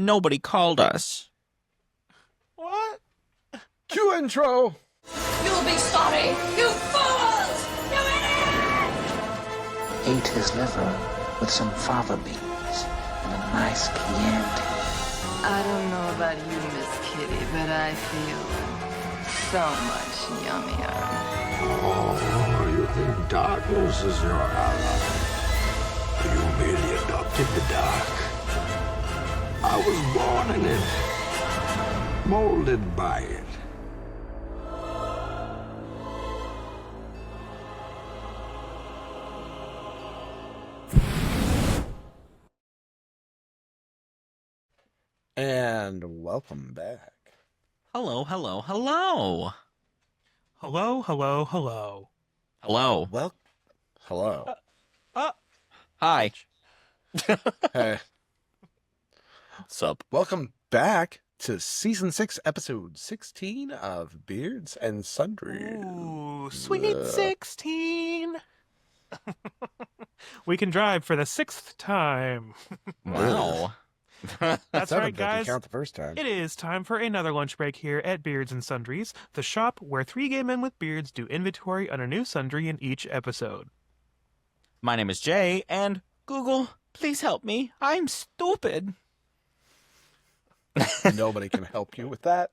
Nobody called us. What? Cue intro! You'll be sorry, you fools! You idiot! Ate his liver with some fava beans and a nice Chianti. I don't know about you, Miss Kitty, but I feel so much yummier. Oh, you think darkness is your ally? You merely adopted the dark. I was born in it, molded by it. And welcome back. Hello, hello, hello. Hello, hello, hello. Hello. Well, hello. Hi. Hey, Sup? welcome back to Season 6, Episode 16 of Beards and Sundries. Ooh, sweet 16. We can drive for the 6th time. Wow. That's Seven, right, if you guys. count the first time. It is time for another lunch break here at Beards and Sundries, the shop where three gay men with beards do inventory on a new sundry in each episode. My name is Jay, and Google, please help me. I'm stupid. Nobody can help you with that.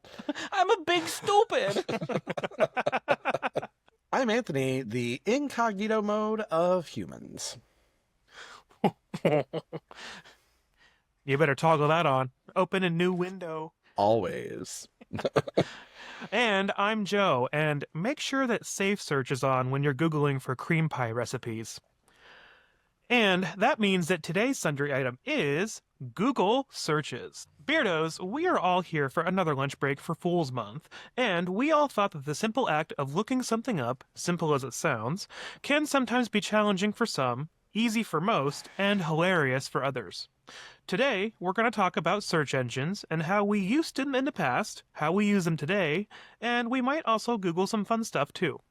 I'm a big stupid. I'm Anthony, the incognito mode of humans. You better toggle that on. Open a new window. Always. And I'm Joe, and make sure that Safe Search is on when you're Googling for cream pie recipes. And that means that today's sundry item is Google searches. Beardos, we are all here for another lunch break for Fool's Month, and we all thought that the simple act of looking something up, simple as it sounds, can sometimes be challenging for some, easy for most, and hilarious for others. Today, we're going to talk about search engines and how we used them in the past, how we use them today, and we might also Google some fun stuff too.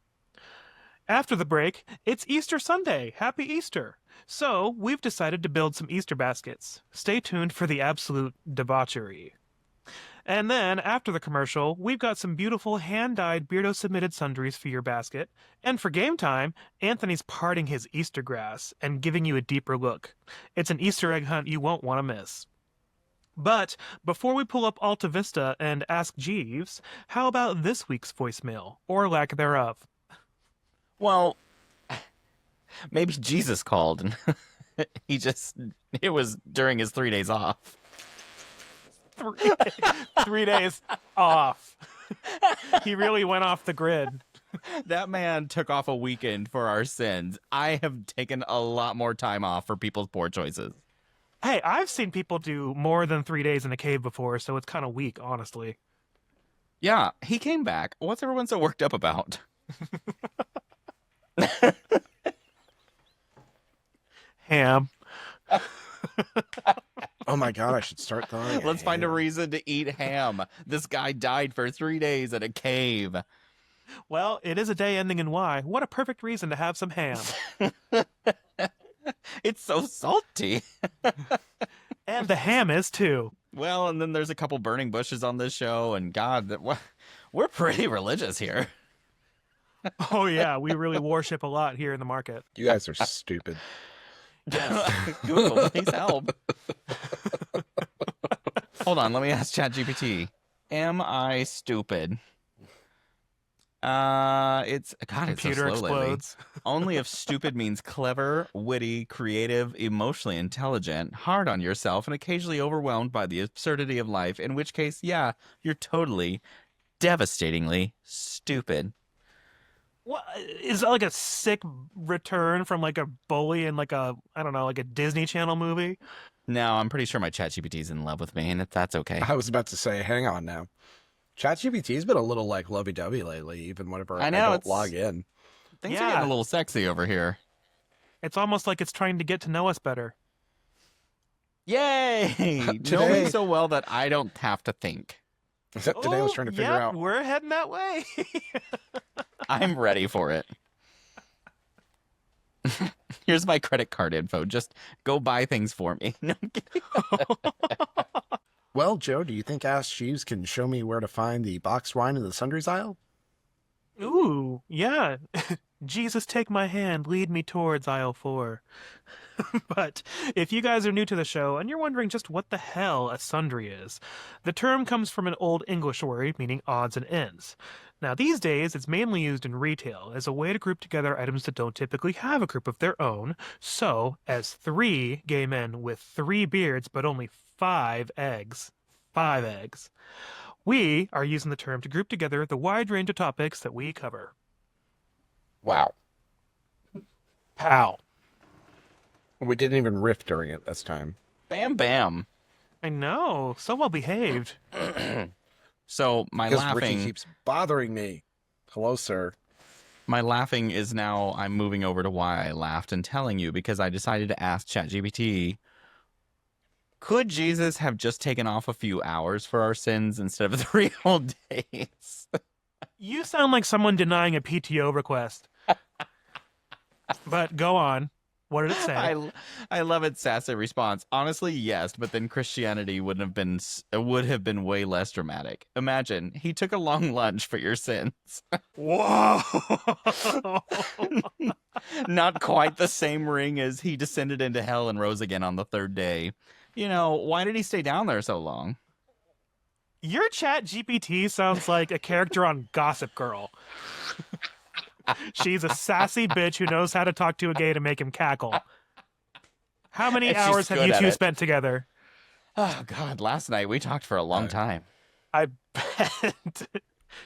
After the break, it's Easter Sunday. Happy Easter! So, we've decided to build some Easter baskets. Stay tuned for the absolute debauchery. And then, after the commercial, we've got some beautiful hand-dyed Beardo-submitted sundries for your basket. And for game time, Anthony's parting his Easter grass and giving you a deeper look. It's an Easter egg hunt you won't want to miss. But before we pull up Alta Vista and ask Jeeves, how about this week's voicemail, or lack thereof? Well, maybe Jesus called and it was during his 3 days off. 3 days off. He really went off the grid. That man took off a weekend for our sins. I have taken a lot more time off for people's poor choices. Hey, I've seen people do more than 3 days in a cave before, so it's kind of weak, honestly. Yeah, he came back. What's everyone so worked up about? Ham. Oh my god, I should start thawing. Let's find a reason to eat ham. This guy died for 3 days in a cave. Well, it is a day ending in Y. What a perfect reason to have some ham. It's so salty. And the ham is, too. Well, and then there's a couple burning bushes on this show, and God, we're pretty religious here. Oh, yeah, we really worship a lot here in the market. You guys are stupid. Google, please help. Hold on, let me ask ChatGPT. Am I stupid? It's so Computer slow lately. explodes. Only if stupid means clever, witty, creative, emotionally intelligent, hard on yourself, and occasionally overwhelmed by the absurdity of life, in which case, yeah, you're totally, devastatingly stupid. What, is that like a sick return from like a bully in like a, I don't know, like a Disney Channel movie? No, I'm pretty sure my ChatGPT's in love with me, and that's okay. I was about to say, hang on now. ChatGPT's been a little like lovey-dovey lately, even whenever I don't log in. Things are getting a little sexy over here. It's almost like it's trying to get to know us better. Yay! Know me so well that I don't have to think. Today I was trying to figure out. We're heading that way. I'm ready for it. Here's my credit card info. Just go buy things for me. No, I'm kidding. Well, Joe, do you think Ask Jeeves can show me where to find the boxed wine in the sundries aisle? Ooh, yeah. Jesus, take my hand, lead me towards aisle 4. But if you guys are new to the show and you're wondering just what the hell a sundry is, the term comes from an Old English word meaning odds and ends. Now, these days, it's mainly used in retail as a way to group together items that don't typically have a group of their own. So, as 3 gay men with 3 beards but only 5 eggs, we are using the term to group together the wide range of topics that we cover. Wow. Pow. We didn't even riff during it this time. Bam, bam. I know. So well behaved. So my Because laughing Ricky keeps bothering me. Hello, sir. My laughing is now I'm moving over to why I laughed and telling you because I decided to ask ChatGPT, could Jesus have just taken off a few hours for our sins instead of 3 whole days? You sound like someone denying a PTO request. But go on. What did it say? I love its sassy response. Honestly, yes, but then Christianity would have been way less dramatic. Imagine he took a long lunch for your sins. Whoa! Not quite the same ring as he descended into hell and rose again on the 3rd day. You know, why did he stay down there so long? Your Chat GPT sounds like a character on Gossip Girl. She's a sassy bitch who knows how to talk to a gay to make him cackle. How many And she's hours have good you at two it. spent together? Oh, God, last night we talked for a long time. I bet.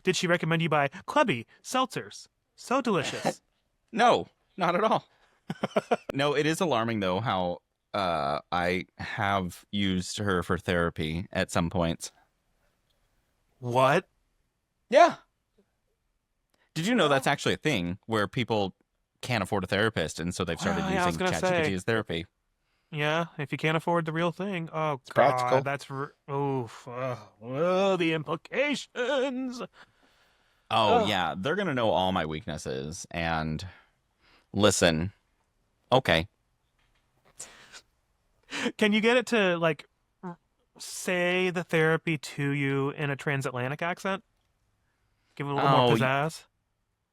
Did she recommend you buy Clubby seltzers? So delicious. No, not at all. No, it is alarming, though, how I have used her for therapy at some points. What? Yeah. Did you know that's actually a thing where people can't afford a therapist, and so they've started Well, yeah, I was using gonna ChatGPT say. as therapy? Yeah, if you can't afford the real thing. Oh, God, practical. that's... Oof. Oh, the implications. Oh, Ugh. yeah, they're going to know all my weaknesses, and listen, okay. Can you get it to, like, say the therapy to you in a transatlantic accent? Give it a little more Oh, pizzazz?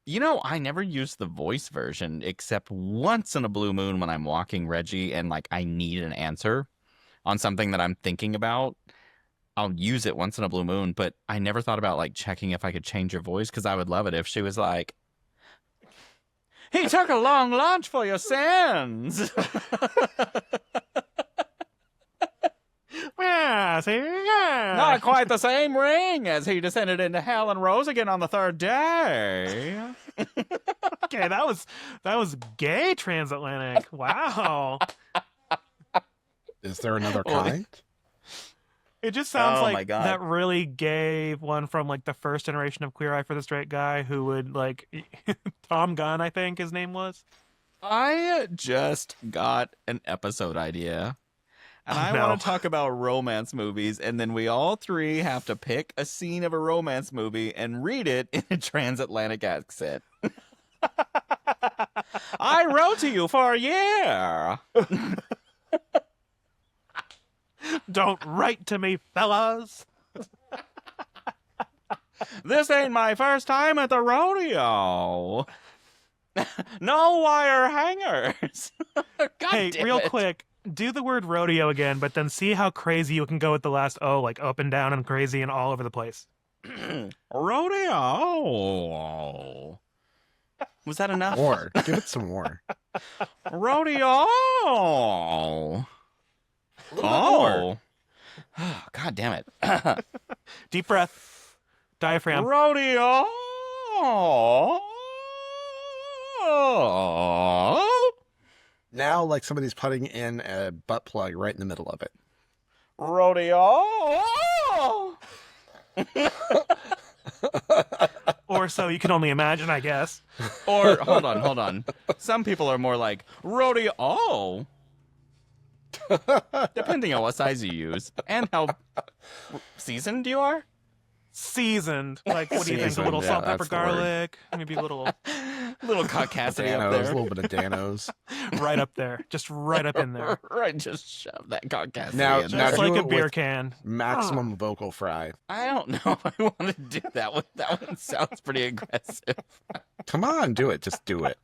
You know, I never use the voice version except once in a blue moon when I'm walking Reggie and, like, I need an answer on something that I'm thinking about. I'll use it once in a blue moon, but I never thought about, like, checking if I could change her voice because I would love it if she was like, he took a long lunch for your sins. Yeah, see? Yeah. Not quite the same ring as he descended into hell and rose again on the 3rd day. Okay, that was gay transatlantic. Wow. Is there another Well, kind? It just sounds Oh, my like God. that really gay one from like the first generation of Queer Eye for the Straight Guy who would like Tom Gunn, I think his name was. I just got an episode idea. And I No. want to talk about romance movies, and then we all 3 have to pick a scene of a romance movie and read it in a transatlantic accent. I wrote to you for a year. Don't write to me, fellas. This ain't my first time at the rodeo. No wire hangers. God Hey, damn real it. quick, do the word rodeo again, but then see how crazy you can go with the last O, like up and down and crazy and all over the place. Rodeo. Was that enough? More. Give it some more. Rodeo. Oh. God damn it. Deep breath. Diaphragm. Rodeo. Now, like somebody's putting in a butt plug right in the middle of it. Rodeo. Or so you can only imagine, I guess. Or, hold on. Some people are more like, rodeo. Depending on what size you use and how seasoned you are. Seasoned. Like, what do you think? A Seasoned, little yeah, salt, pepper, that's the word. garlic, maybe a little Little caucasity up Danos, a there. little bit of Danos. right up there, just right up in there, Right, just shove that caucasity Now- in now there. just do like a it beer with- can. Maximum vocal fry. I don't know if I want to do that one. That one sounds pretty aggressive. Come on, do it. Just do it.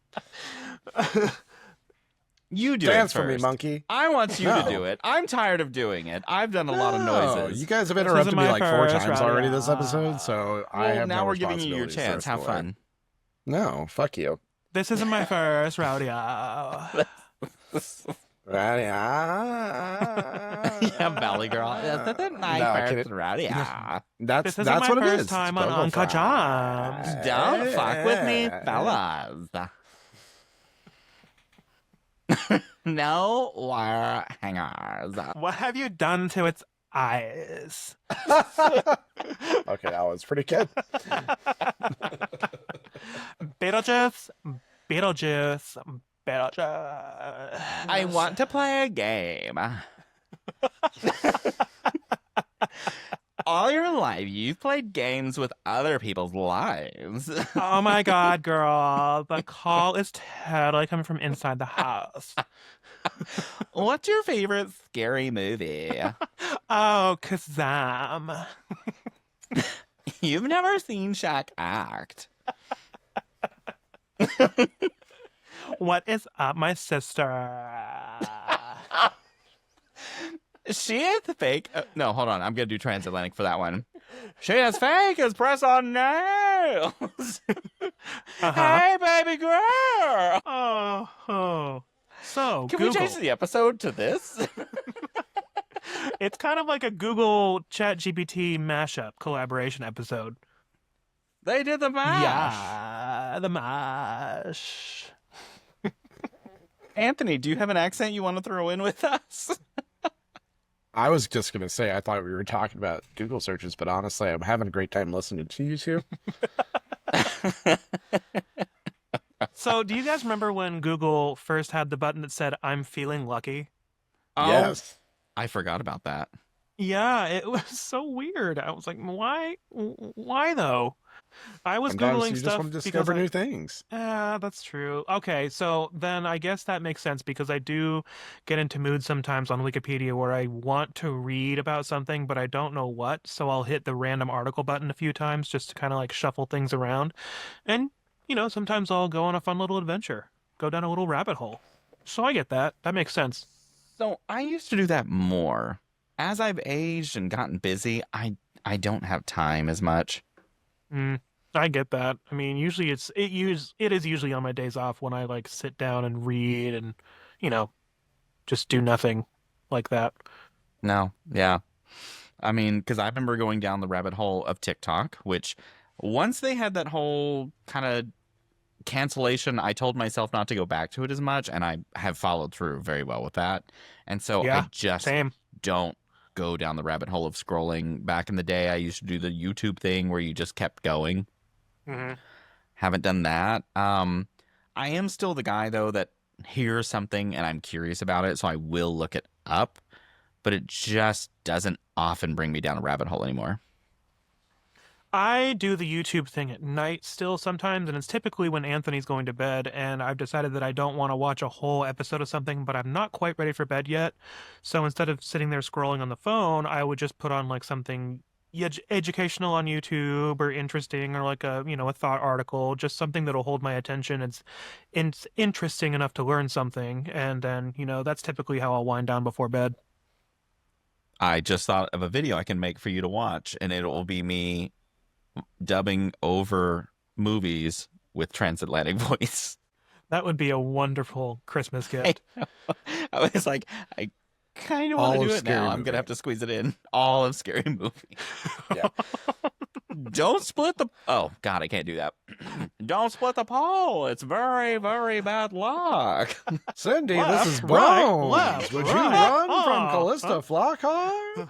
You do Dance it for me, first. monkey. I want you to No. do it. I'm tired of doing it. I've done a lot of No, noises. You guys have This interrupted isn't me my like 4 first times already this rodeo. episode, so I Well, have now no we're giving you your responsibilities chance. the Have rest of the way. fun. No, fuck you. This isn't my first rodeo. Yeah, Valley Girl. This isn't my No, first can it- rodeo. That's This isn't my what it first is. time It's on vocal Uncut fry. Gems. Don't fuck with me, fellas. No wire hangers. What have you done to its eyes? Okay, that was pretty good. Beetlejuice, Beetlejuice, Beetlejuice. I want to play a game. All your life, you've played games with other people's lives. Oh my god, girl. The call is totally coming from inside the house. What's your favorite scary movie? Oh, Kazam. You've never seen Shaq act. What is up, my sister? She is fake. No, hold on. I'm going to do transatlantic for that one. She is fake as press on nails. Hey, baby girl. Oh. So, Can Google. we change the episode to this? It's kind of like a Google ChatGPT mashup collaboration episode. They did the mash. Yeah, the mash. Anthony, do you have an accent you want to throw in with us? I was just going to say, I thought we were talking about Google searches, but honestly, I'm having a great time listening to you two. So, do you guys remember when Google first had the button that said, I'm feeling lucky? Yes. I forgot about that. Yeah, it was so weird. I was like, why? Why though? I was Sometimes Googling you just stuff want to because discover new things. Yeah, that's true. Okay, so then I guess that makes sense because I do get into moods sometimes on Wikipedia where I want to read about something, but I don't know what. So I'll hit the random article button a few times just to kind of like shuffle things around. And, sometimes I'll go on a fun little adventure, go down a little rabbit hole. So I get that. That makes sense. So I used to do that more. As I've aged and gotten busy, I don't have time as much. I get that. I mean, usually it is usually on my days off when I like sit down and read and, just do nothing like that. No, yeah. I mean, because I remember going down the rabbit hole of TikTok, which once they had that whole kind of cancellation, I told myself not to go back to it as much, and I have followed through very well with that. And so Yeah, I just Same. don't go down the rabbit hole of scrolling. Back in the day, I used to do the YouTube thing where you just kept going. Mm-hmm. Haven't done that. I am still the guy, though, that hears something and I'm curious about it, so I will look it up, but it just doesn't often bring me down a rabbit hole anymore. I do the YouTube thing at night still sometimes, and it's typically when Anthony's going to bed, and I've decided that I don't want to watch a whole episode of something, but I'm not quite ready for bed yet. So instead of sitting there scrolling on the phone, I would just put on like something educational on YouTube or interesting or like a thought article, just something that'll hold my attention. It's interesting enough to learn something, and then, that's typically how I'll wind down before bed. I just thought of a video I can make for you to watch, and it will be me dubbing over movies with transatlantic voice. That would be a wonderful Christmas gift. I was like, I kind of want to do it now. I'm going to have to squeeze it in. All of Scary Movie. Yeah. Don't split the... Oh, God, I can't do that. Don't split the pole. It's very, very bad luck. Cindy, Left, this is right, Bones. left, Would you right. run from Oh. Callista Flockhart?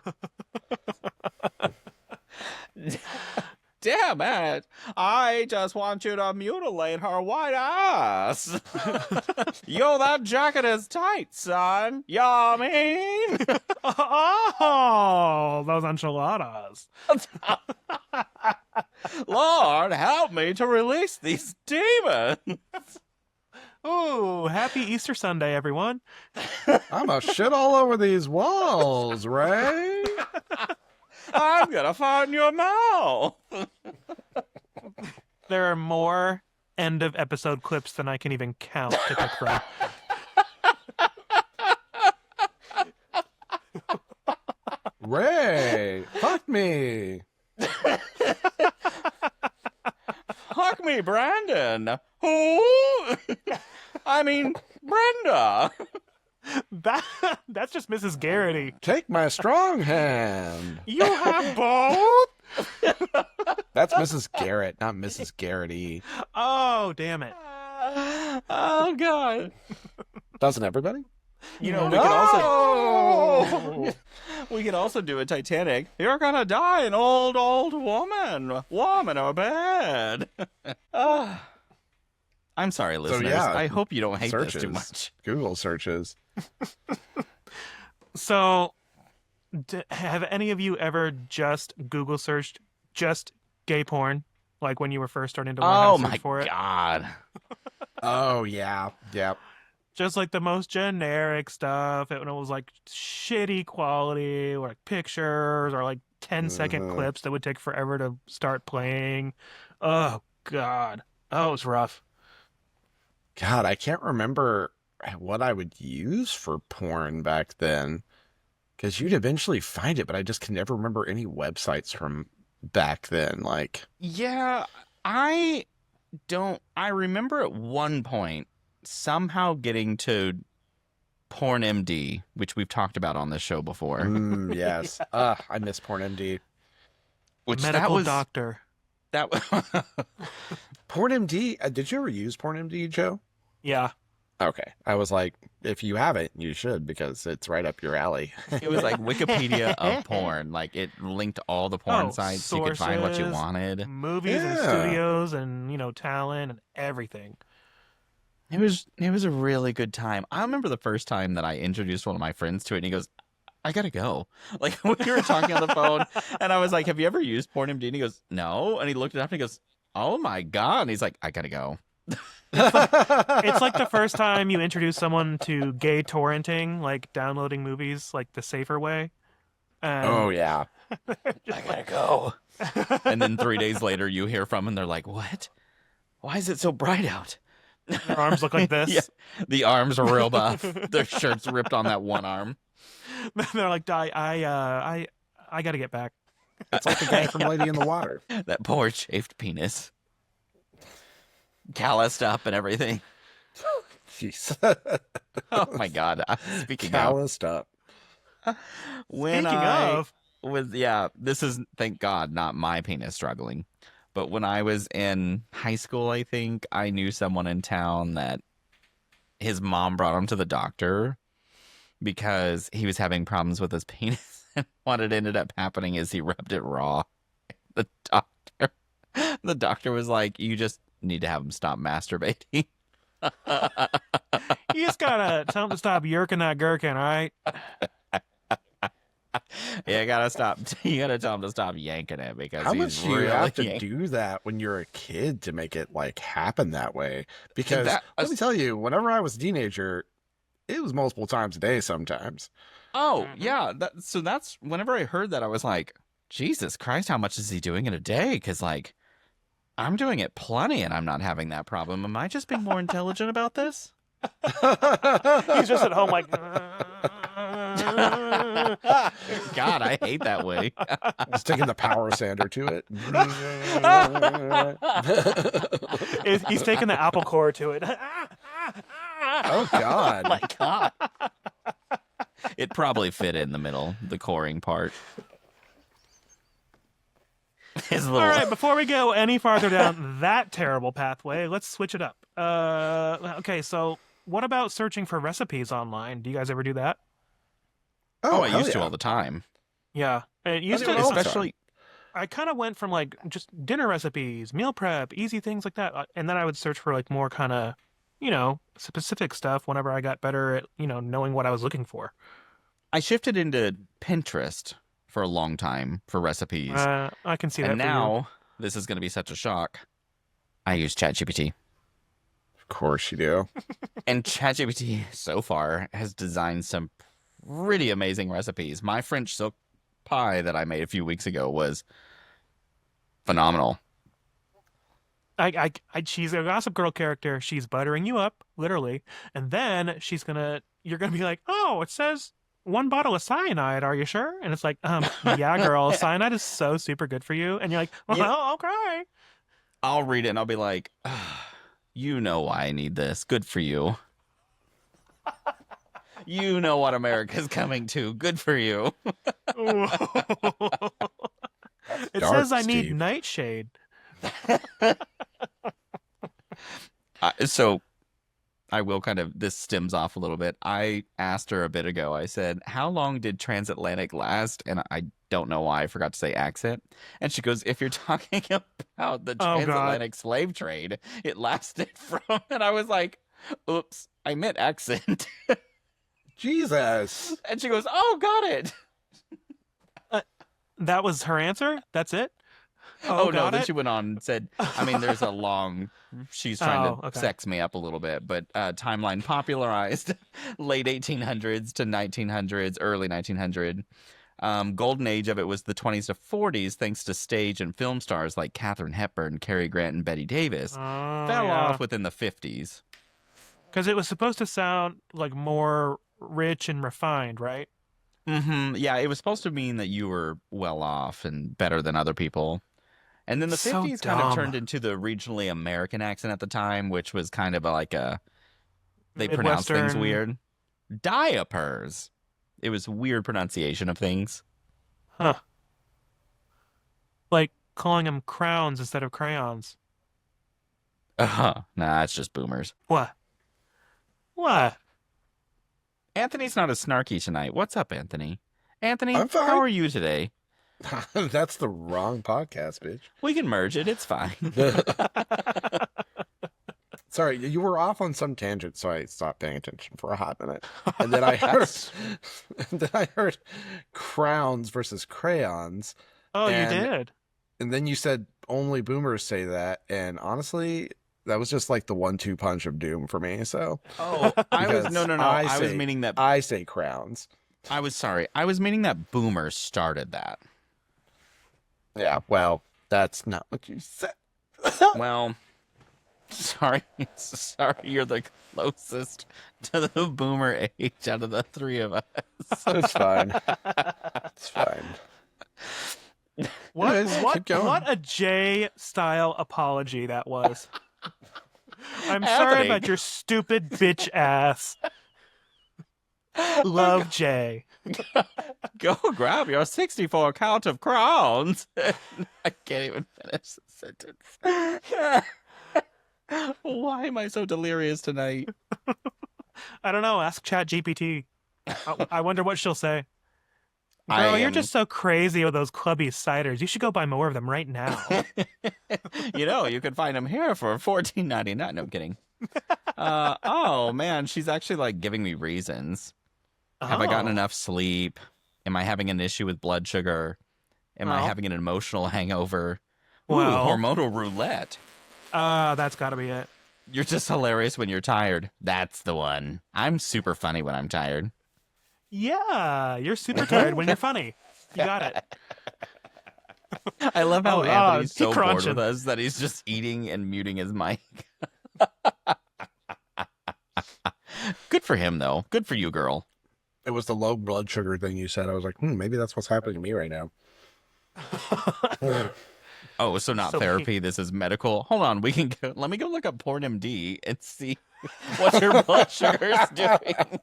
Damn it. I just want you to mutilate her white ass. Yo, that jacket is tight, son. You mean? Oh, those enchiladas. Lord, help me to release these demons. Ooh, happy Easter Sunday, everyone. I'm a shit all over these walls, Ray. I'm gonna fart in your mouth. There are more end of episode clips than I can even count to pick from. Ray, fuck me. Fuck me, Brandon. Who? I mean, Brenda. That's just Mrs. Garrity. Take my strong hand. You have both? That's Mrs. Garrett, not Mrs. Garrity. Oh, damn it. Oh, God. Doesn't everybody? You know, No! we could also do a Titanic. You're gonna die, an old woman. Warm in her bed. I'm sorry, listeners. yeah, I hope you don't hate searches. this too much. Google searches. So, have any of you ever just Google searched just gay porn? Like when you were first starting to learn how to search for it? God. Oh, yeah. Yep. Just like the most generic stuff. It was like shitty quality or like pictures or like 10-second clips that would take forever to start playing. Oh, God. Oh, it was rough. God, I can't remember what I would use for porn back then. Because you'd eventually find it, but I just can never remember any websites from back then. Like, Yeah, I remember at one point somehow getting to Porn MD, which we've talked about on this show before. yes. I miss Porn MD. Which Medical doctor. That was Porn MD, did you ever use Porn MD, Joe? Yeah. Okay. I was like, if you haven't, you should, because it's right up your alley. It was like Wikipedia of porn. Like it linked all the porn sites. You could find what you sources, wanted. Movies and studios and, talent and everything. It was a really good time. I remember the first time that I introduced one of my friends to it, and he goes, I gotta go. Like, we were talking on the phone, and I was like, have you ever used Porn MD? And he goes, no. And he looked it up, and he goes, oh my God. And he's like, I gotta go. It's like the first time you introduce someone to gay torrenting, like downloading movies like the safer way. Oh, yeah. I gotta go. And then 3 days later, you hear from them, and they're like, what? Why is it so bright out? Their arms look like this. Yeah. The arms are real buff. Their shirt's ripped on that one arm. They're like, I gotta get back. It's like the guy from Lady in the Water. That poor chafed penis. Calloused up and everything. Jeez. Oh my God. Speaking Calloused up. This is, thank God, not my penis struggling. But when I was in high school, I think, I knew someone in town that his mom brought him to the doctor because he was having problems with his penis. And what had ended up happening is he rubbed it raw. The doctor was like, you just need to have him stop masturbating. You just gotta tell him to stop yerking that gherkin, all right? Yeah, you gotta stop. You gotta tell him to stop yanking it because How he's much do you really have to do that when you're a kid to make it like happen that way? Because let me tell you, whenever I was a teenager, it was multiple times a day sometimes. Oh, yeah. So that's whenever I heard that, I was like, Jesus Christ, how much is he doing in a day? Because, like, I'm doing it plenty and I'm not having that problem. Am I just being more intelligent about this? He's just at home like... God, I hate that way. Just taking the power sander to it. He's taking the apple core to it. Oh, God. Oh, my God. It probably fit in the middle, the coring part. His little... All right, before we go any farther down that terrible pathway, let's switch it up. Okay, so what about searching for recipes online? Do you guys ever do that? Oh, I used to all the time. Yeah. It used to, especially... I kind of went from like just dinner recipes, meal prep, easy things like that. And then I would search for like more kind of, specific stuff whenever I got better at, knowing what I was looking for. I shifted into Pinterest for a long time for recipes. I can see that. And now this is going to be such a shock. I use ChatGPT. Of course you do. And ChatGPT so far has designed some pretty amazing recipes. My French silk pie that I made a few weeks ago was phenomenal. She's a Gossip Girl character. She's buttering you up, literally, and then you're gonna be like, oh, it says 1 bottle of cyanide. Are you sure? And it's like, yeah, girl, cyanide is so super good for you. And you're like, well, okay. I'll read it and I'll be like, you know why I need this. Good for you. You know what America's coming to. Good for you. It dark, says I need Steve. nightshade. So I will this stems off a little bit. I asked her a bit ago, I said, how long did transatlantic last? And I don't know why I forgot to say accent. And she goes, if you're talking about the transatlantic slave trade, it lasted from, and I was like, oops, I meant accent. Jesus. And she goes, oh, got it. That was her answer? That's it? Oh, no. got Then it? she went on and said, I mean, there's a long, she's trying to okay. sex me up a little bit, but timeline popularized late 1800s to 1900s, early 1900. Golden age of it was the 20s to 40s, thanks to stage and film stars like Katharine Hepburn, Cary Grant, and Betty Davis. Fell off within the 50s. Because it was supposed to sound like more rich and refined, right? Mm-hmm. Yeah, it was supposed to mean that you were well off and better than other people. And then the So 50s kind of dumb. turned into the regionally American accent at the time, which was kind of like they pronounced things Midwestern. weird. Diapers. It was weird pronunciation of things. Huh. Like calling them crowns instead of crayons. Nah, it's just boomers. What? What? Anthony's not as snarky tonight. What's up, Anthony? Anthony, I'm fine. how are you today? That's the wrong podcast, bitch. We can merge it. It's fine. Sorry, you were off on some tangent, so I stopped paying attention for a hot minute. And then I heard crowns versus crayons. Oh, And- you did? And then you said only boomers say that, and honestly, that was just like the 1-2 punch of doom for me. So Oh, I was Because no. I was say- meaning that. I say crowns. I was sorry. I was meaning that boomers started that. Yeah, well, that's not what you said. Well, sorry, you're the closest to the boomer age out of the three of us. It's fine. It's fine. What? Anyways, keep going. What a Jay-style apology that was. I'm Anthony. sorry about your stupid bitch ass. Love Jay. Go grab your 64 count of crowns. I can't even finish the sentence. Why am I so delirious tonight? I don't know. Ask ChatGPT. I wonder what she'll say. Girl, you're just so crazy with those clubby ciders. You should go buy more of them right now. You can find them here for $14.99. No, I'm kidding. Oh man, she's actually like giving me reasons. Have I gotten Oh. enough sleep? Am I having an issue with blood sugar? Am I Well. having an emotional hangover? Ooh, Well. hormonal roulette. That's gotta be it. You're just hilarious when you're tired. That's the one. I'm super funny when I'm tired. Yeah, you're super tired when you're funny. You got it. I love how Oh, Anthony's he so bored crunching. with us that he's just eating and muting his mic. Good for him, though. Good for you, girl. It was the low blood sugar thing you said. I was like, maybe that's what's happening to me right now. Oh, so not So therapy. This is medical. Hold on. We can go. Let me go look up PornMD and see what your blood sugar is doing.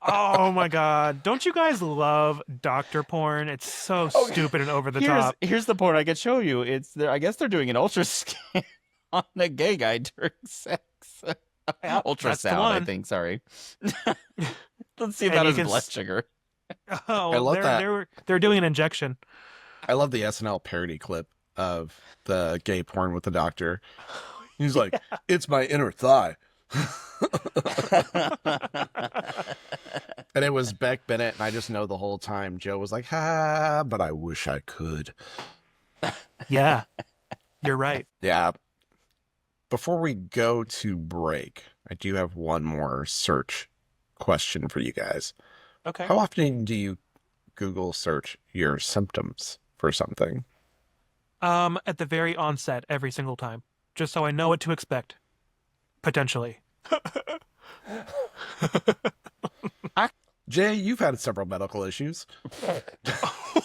Oh my god. Don't you guys love doctor porn? It's so stupid and over the top. Here's the porn I could show you. I guess they're doing an ultrasound on a gay guy during sex. Ultrasound, I one. think. Sorry. Let's see And about you his can blood sugar. Oh, I love that. They're doing an injection. I love the SNL parody clip of the gay porn with the doctor. He's like, it's my inner thigh. And it was Beck Bennett, and I just know the whole time Joe was like, but I wish I could. Yeah. You're right. Yeah. Before we go to break, I do have one more search question for you guys. Okay. How often do you Google search your symptoms for something? At the very onset, every single time, just so I know what to expect. Potentially. Jay, you've had several medical issues.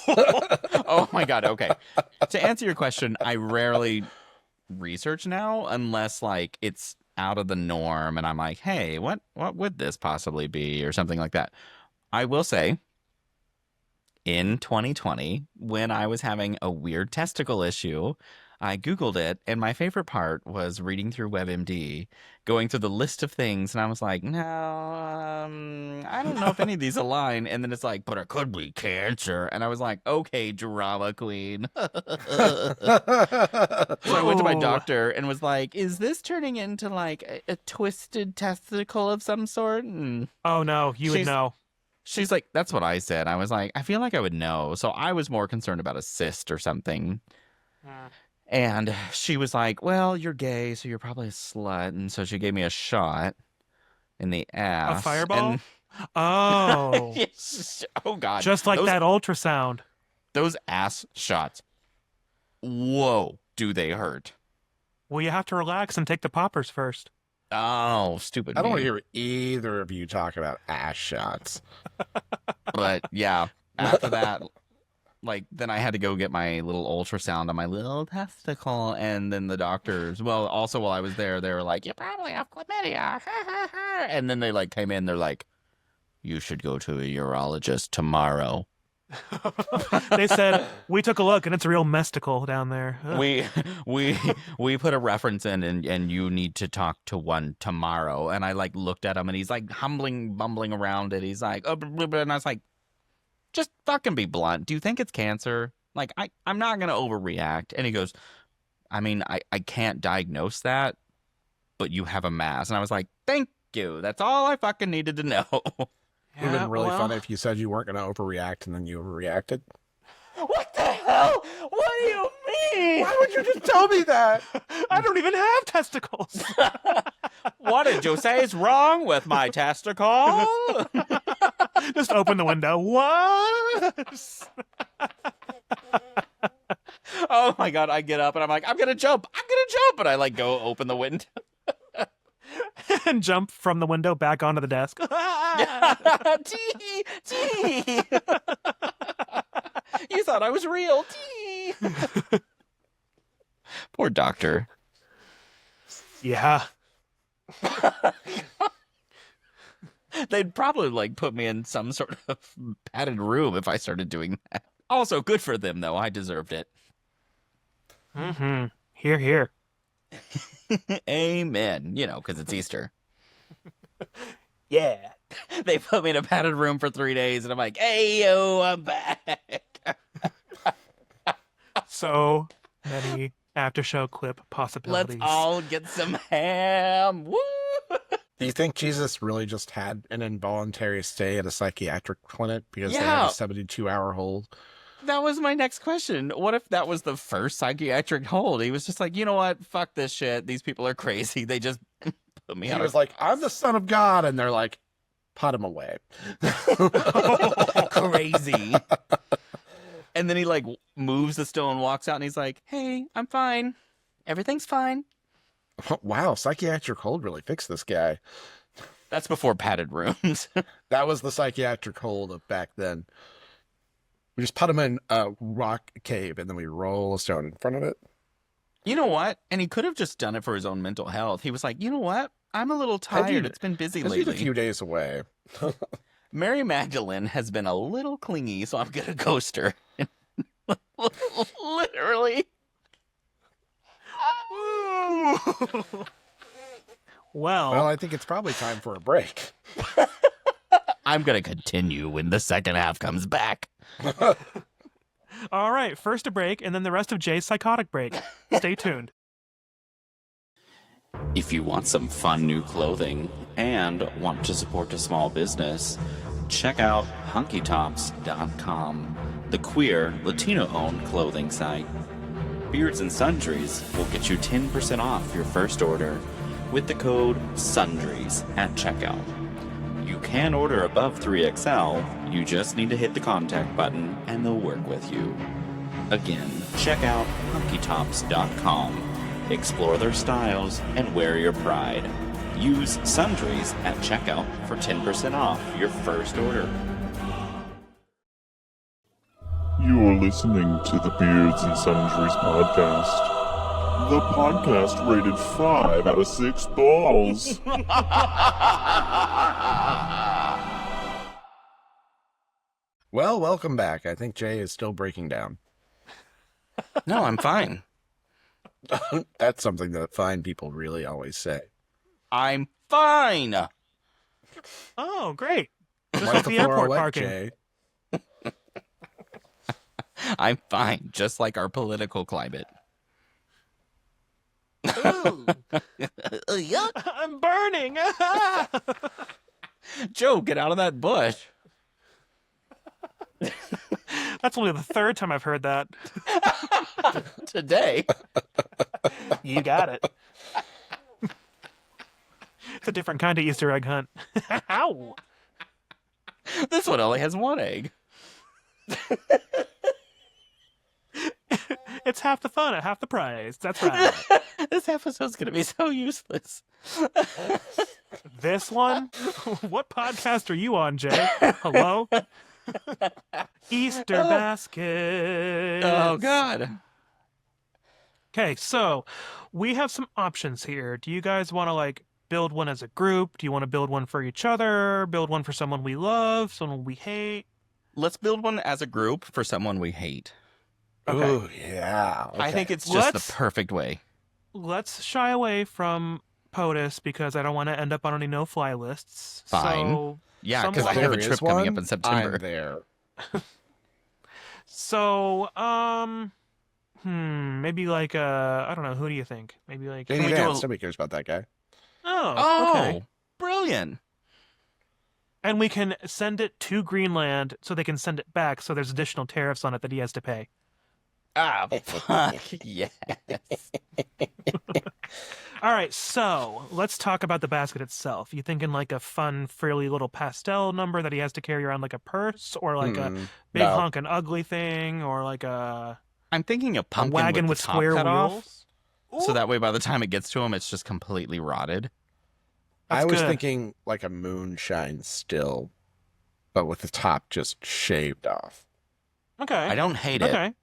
Oh my God. Okay. To answer your question, I rarely research now unless like it's out of the norm and I'm like, hey, what would this possibly be or something like that. I will say in 2020, when I was having a weird testicle issue, I Googled it, and my favorite part was reading through WebMD, going through the list of things, and I was like, no, I don't know if any of these align. And then it's like, but it could be cancer. And I was like, okay, drama queen. So I went to my doctor and was like, is this turning into like a twisted testicle of some sort? And Oh no, you would know. she's like, that's what I said. I was like, I feel like I would know. So I was more concerned about a cyst or something. And she was like, well, you're gay, so you're probably a slut. And so she gave me a shot in the ass. A fireball? And Oh. yes. Oh, God. Just like that ultrasound. Those ass shots. Whoa, do they hurt. Well, you have to relax and take the poppers first. Oh, stupid I don't me. want to hear either of you talk about ass shots. But yeah, after that, like, then I had to go get my little ultrasound on my little testicle. And then the doctors, well, also while I was there, they were like, you probably have chlamydia. And then they like came in, they're like, you should go to a urologist tomorrow. They said, we took a look and it's a real mesticle down there. Ugh. We put a reference in and you need to talk to one tomorrow. And I like looked at him and he's like bumbling around it. He's like, oh, blah, blah, blah. And I was like, just fucking be blunt. Do you think it's cancer? Like, I'm not going to overreact. And he goes, I mean, I can't diagnose that, but you have a mass. And I was like, thank you. That's all I fucking needed to know. It would have been really funny if you said you weren't going to overreact and then you overreacted. What the hell? What do you mean? Why would you just tell me that? I don't even have testicles. What did you say is wrong with my testicle? Just open the window. What? Oh my God, I get up and I'm like, I'm gonna jump. And I like go open the window. And jump from the window back onto the desk. Tee, tee. You thought I was real. Tee. Poor doctor. Yeah. They'd probably like put me in some sort of padded room if I started doing that. Also, good for them though. I deserved it. Mm-hmm. Here, here. Amen. You know, because it's Easter. Yeah. They put me in a padded room for 3 days, and I'm like, hey, yo, I'm back. So many after show clip possibilities. Let's all get some ham. Woo! Do you think Jesus really just had an involuntary stay at a psychiatric clinic because they had Yeah. a 72-hour hold? That was my next question. What if that was the first psychiatric hold? He was just like, you know what? Fuck this shit. These people are crazy. They just put me He out. was like, I'm the son of God. And they're like, put him away. Crazy. And then he like moves the stone, walks out, and he's like, hey, I'm fine. Everything's fine. Wow, psychiatric hold really fixed this guy. That's before padded rooms. That was the psychiatric hold of back then. We just put him in a rock cave and then we roll a stone in front of it. You know what? And he could have just done it for his own mental health. He was like, you know what? I'm a little tired. It's been busy He's a lately. few days away. Mary Magdalene has been a little clingy, so I'm going to ghost her. Literally. Well, I think it's probably time for a break. I'm going to continue when the second half comes back. All right, first a break, and then the rest of Jay's psychotic break. Stay tuned. If you want some fun new clothing and want to support a small business, check out hunkytops.com, the queer, Latino-owned clothing site. Beards and Sundries will get you 10% off your first order with the code SUNDRIES at checkout. You can order above 3XL, you just need to hit the contact button and they'll work with you. Again, check out hunkytops.com. Explore their styles and wear your pride. Use Sundries at checkout for 10% off your first order. You're listening to the Beards and Sundries podcast. The podcast rated 5 out of 6 balls. Well, welcome back. I think Jay is still breaking down. No, I'm fine. That's something that fine people really always say. I'm fine. Oh, great. Just Wipe like the the floor airport wet, parking. Jay. I'm fine, just like our political climate. I'm burning. Joe, get out of that bush. That's only the third time I've heard that. Today. You got it. It's a different kind of Easter egg hunt. Ow. This one only has one egg. It's half the fun at half the price. That's right. This episode's going to be so useless. This one? What podcast are you on, Jay? Hello? Easter basket. Oh, God. Okay, so we have some options here. Do you guys want to like build one as a group? Do you want to build one for each other? Build one for someone we love, someone we hate? Let's build one as a group for someone we hate. Okay. Ooh, yeah. I think it's just Let's- the perfect way. Let's shy away from POTUS because I don't want to end up on any no-fly lists. Fine. So, Yeah, because someone- I have a There trip is coming one, up in September. I'm there. So, maybe like, I don't know, who do you think? Maybe like, JD we do Vance, a- nobody cares about that guy. oh, okay. Brilliant. And we can send it to Greenland so they can send it back so there's additional tariffs on it that he has to pay. Ah, fuck. Yes. All right, so let's talk about the basket itself. You thinking like a fun, frilly little pastel number that he has to carry around like a purse, or like a big no. honkin' ugly thing, or like a I'm thinking a pumpkin wagon with with the top square cut off, wheels? so that way by the time it gets to him, it's just completely rotted. I was good. thinking like a moonshine still, but with the top just shaved off. Okay. I don't hate it. Okay.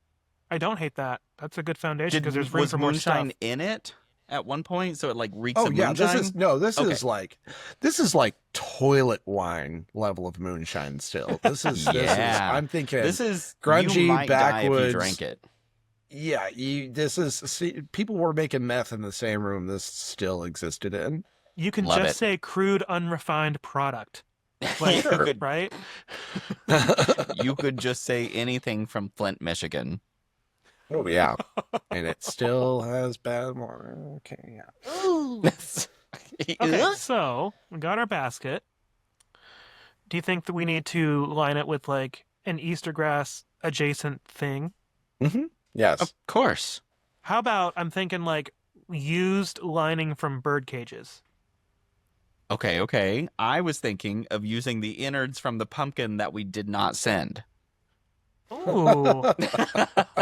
I don't hate that. That's a good foundation because there's room was for more moonshine stuff. in it at one point, so it like reeks Oh of yeah, moonshine? this Okay. is like toilet wine level of moonshine still. This is Yeah. I'm thinking This is grungy, you might die if you backwoods. drank it. yeah, people were making meth in the same room this still existed in. You can Love just it. say crude, unrefined product. Like, You could- right? You could just say anything from Flint, Michigan. Oh yeah. And it still has bad water. Okay, yeah. Okay, so we got our basket. Do you think that we need to line it with like an Easter grass adjacent thing? Yes. Of course. How about I'm thinking like used lining from bird cages? Okay. I was thinking of using the innards from the pumpkin that we did not send. Ooh.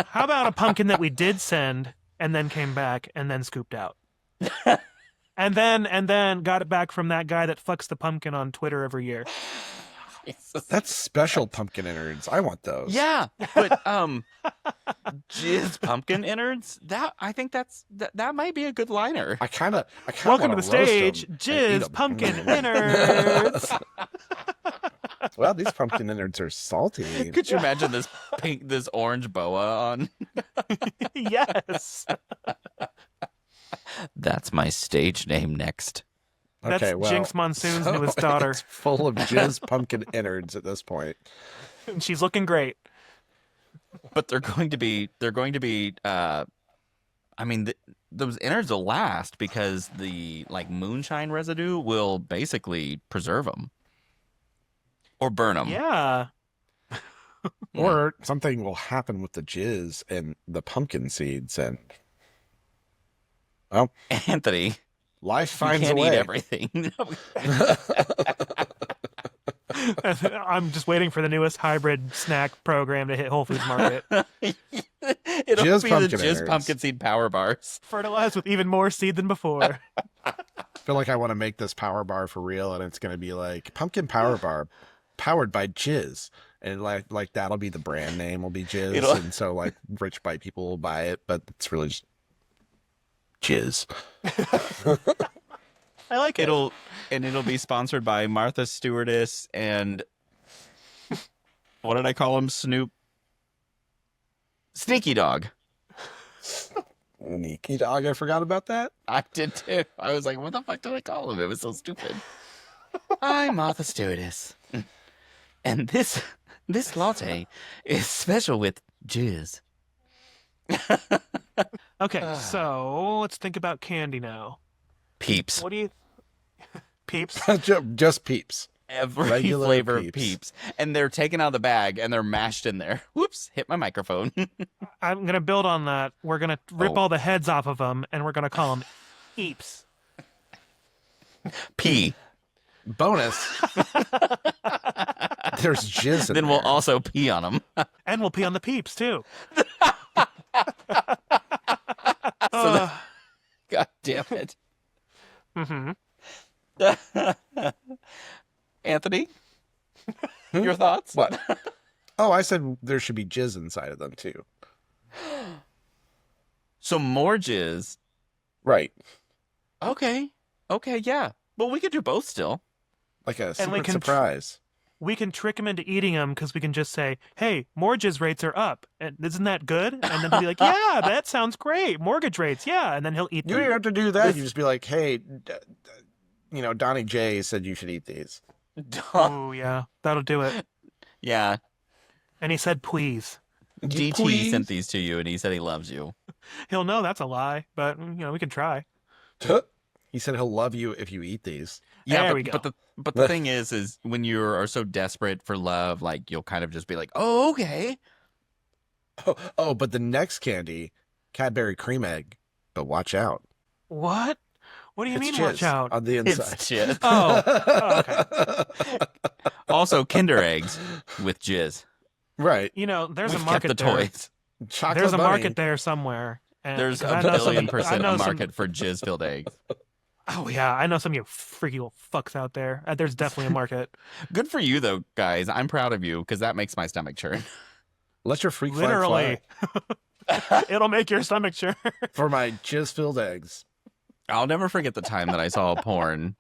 How about a pumpkin that we did send and then came back and then scooped out? And then got it back from that guy that fucks the pumpkin on Twitter every year. That's special pumpkin innards. I want those. Yeah, but jizz pumpkin innards. I think that might be a good liner. I kind of Welcome to the stage, Jizz Pumpkin Innards. Well, these pumpkin innards are salty. Could you imagine this orange boa on? Yes. That's my stage name next. That's Okay, well, Jinx Monsoon's so newest daughter. It's full of jizz pumpkin innards at this point. And she's looking great. But they're going to be. Those innards will last because the like moonshine residue will basically preserve them or burn them. Yeah. Or something will happen with the jizz and the pumpkin seeds, and well, Anthony, life you finds a can't eat way. everything. I'm just waiting for the newest hybrid snack program to hit Whole Foods Market. It'll Jizz be pumpkin the Jizz eggs. pumpkin seed power bars. Fertilized with even more seed than before. I feel like I want to make this power bar for real, and it's going to be like pumpkin power bar powered by jizz, and like that'll be the brand name, will be jizz, and so like rich white people will buy it, but it's really just jizz. I like it. It'll be sponsored by Martha Stewardess and what did I call him? Sneaky Dog. Sneaky Dog, I forgot about that. I did too. I was like, what the fuck did I call him? It was so stupid. I'm Martha Stewardess. And this latte is special with jizz. Okay, so let's think about candy now. Peeps. What do you... Peeps? Just Peeps. Every Regular flavor of Peeps. Peeps. And they're taken out of the bag and they're mashed in there. Whoops, hit my microphone. I'm going to build on that. We're going to rip all the heads off of them, and we're going to call them Eeps. P. Bonus. There's jizz in Then we'll there. also pee on them. And we'll pee on the Peeps, too. God damn it. Mm-hmm. Anthony? Your thoughts? What? Oh, I said there should be jizz inside of them too. So more jizz. Right. Okay, yeah. Well, we could do both still. Like a we secret can surprise. We can trick him into eating them because we can just say, hey, mortgage rates are up. And isn't that good? And then he'll be like, yeah, that sounds great. Mortgage rates, yeah. And then he'll eat You them. don't even have to do that. You just be like, hey, Donnie J said you should eat these. Oh, yeah. That'll do it. Yeah. And he said, please. DT Please? sent these to you and he said he loves you. He'll know that's a lie, but, we can try. He said he'll love you if you eat these. Yeah, There but, we go. but the thing is when you are so desperate for love, like you'll kind of just be like, oh, okay. Oh, but the next candy, Cadbury cream egg. But watch out. What? What do you It's mean, jizz watch out? on the It's inside. jizz. Oh, okay. Also, Kinder eggs with jizz. Right. There's We've a kept market the there. toys. Chocolate There's a bunny. market there somewhere. And There's 'cause a I know some- billion% I know a some- market for jizz-filled eggs. Oh, yeah. I know some of you freaky little fucks out there. There's definitely a market. Good for you, though, guys. I'm proud of you because that makes my stomach churn. Let your freak flag Literally. fly It'll make your stomach churn. for my jizz-filled eggs. I'll never forget the time that I saw a porn.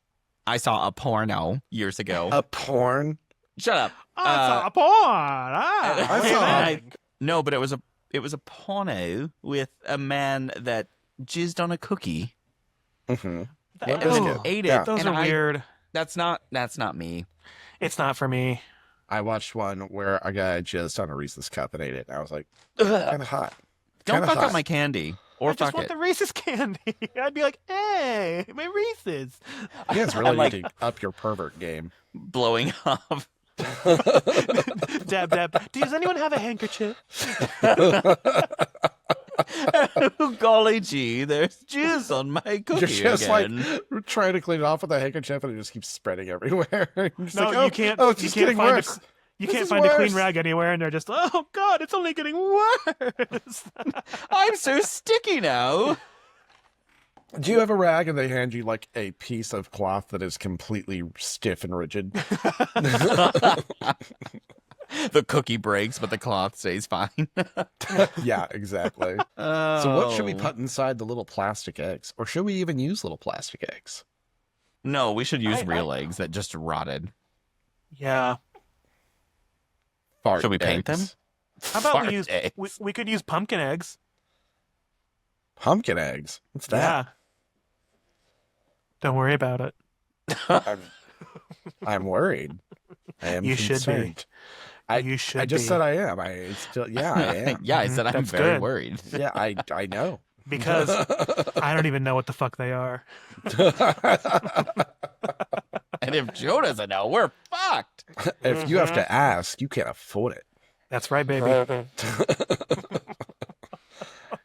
I saw a porno years ago. A porn? Shut up. I saw a porn. I saw- No, but it was a porno with a man that jizzed on a cookie Mm-hmm. and is then it? ate it. Yeah. Those and are weird. That's not me. It's not for me. I watched one where a guy jizzed on a Reese's cup and ate it. And I was like, Ugh. kind of hot. Don't Kinda fuck hot. up my candy or I just fuck want it. the Reese's candy. I'd be like, hey, my Reese's. You guys really I'm like- need to up your pervert game. Blowing off. Dab, dab. Does anyone have a handkerchief? Golly gee, there's jizz on my cookie You're just again. like trying to clean it off with a handkerchief and it just keeps spreading everywhere. You're just No, like, you can't. Oh, it's you just can't getting find worse. You This can't is find a clean worse. rag anywhere, and they're just, oh God, it's only getting worse. I'm so sticky now. Do you have a rag and they hand you like a piece of cloth that is completely stiff and rigid? The cookie breaks, but the cloth stays fine. Yeah, exactly. So what should we put inside the little plastic eggs? Or should we even use little plastic eggs? No, we should use I- real eggs that just rotted. Yeah. Fart Should we paint eggs. How about Fart we use? eggs. We could use pumpkin eggs. Pumpkin eggs? What's that? Yeah. Don't worry about it. I'm worried. I am You should be. concerned. You should. I just be. said I am. I still, yeah, I am. Yeah, I said I'm That's very good. worried. Yeah, I know. Because I don't even know what the fuck they are. And if Joe doesn't know, we're fucked. If you have to ask, you can't afford it. That's right, baby.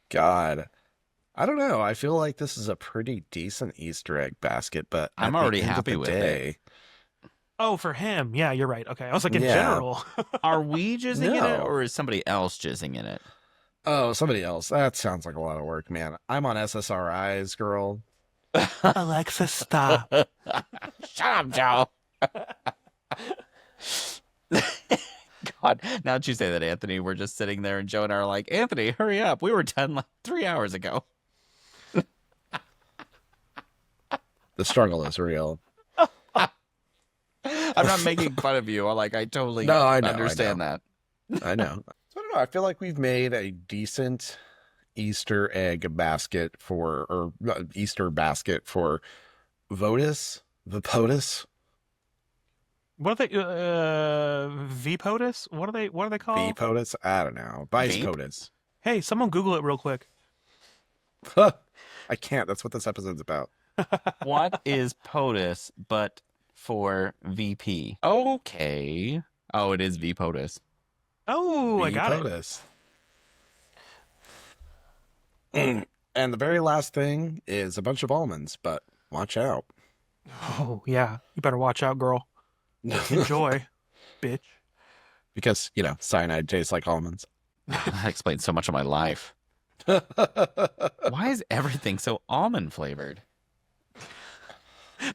God. I don't know. I feel like this is a pretty decent Easter egg basket, but I'm at the already end of happy the with it. day, Oh, for him. Yeah, you're right. Okay. I was like, in Yeah. general. Are we jizzing in it, No. or is somebody else jizzing in it? Oh, somebody else. That sounds like a lot of work, man. I'm on SSRIs, girl. Alexa, stop. Shut up, Joe. God, now that you say that, Anthony, we're just sitting there and Joe and I are like, Anthony, hurry up. We were done like 3 hours ago. The struggle is real. I'm not making fun of you. I totally No, I know, understand I that. I know. So I don't know. I feel like we've made a decent Easter egg basket or Easter basket for Votus, the POTUS, What are they? VPOTUS? What are they called? POTUS. I don't know. Vice Vape? POTUS. Hey, someone Google it real quick. I can't. That's what this episode's about. What is POTUS but for VP? Okay. Oh, it is VPOTUS. Oh, I got it. POTUS. And the very last thing is a bunch of almonds, but watch out. Oh, yeah. You better watch out, girl. Enjoy, bitch. Because, cyanide tastes like almonds. That explains so much of my life. Why is everything so almond flavored?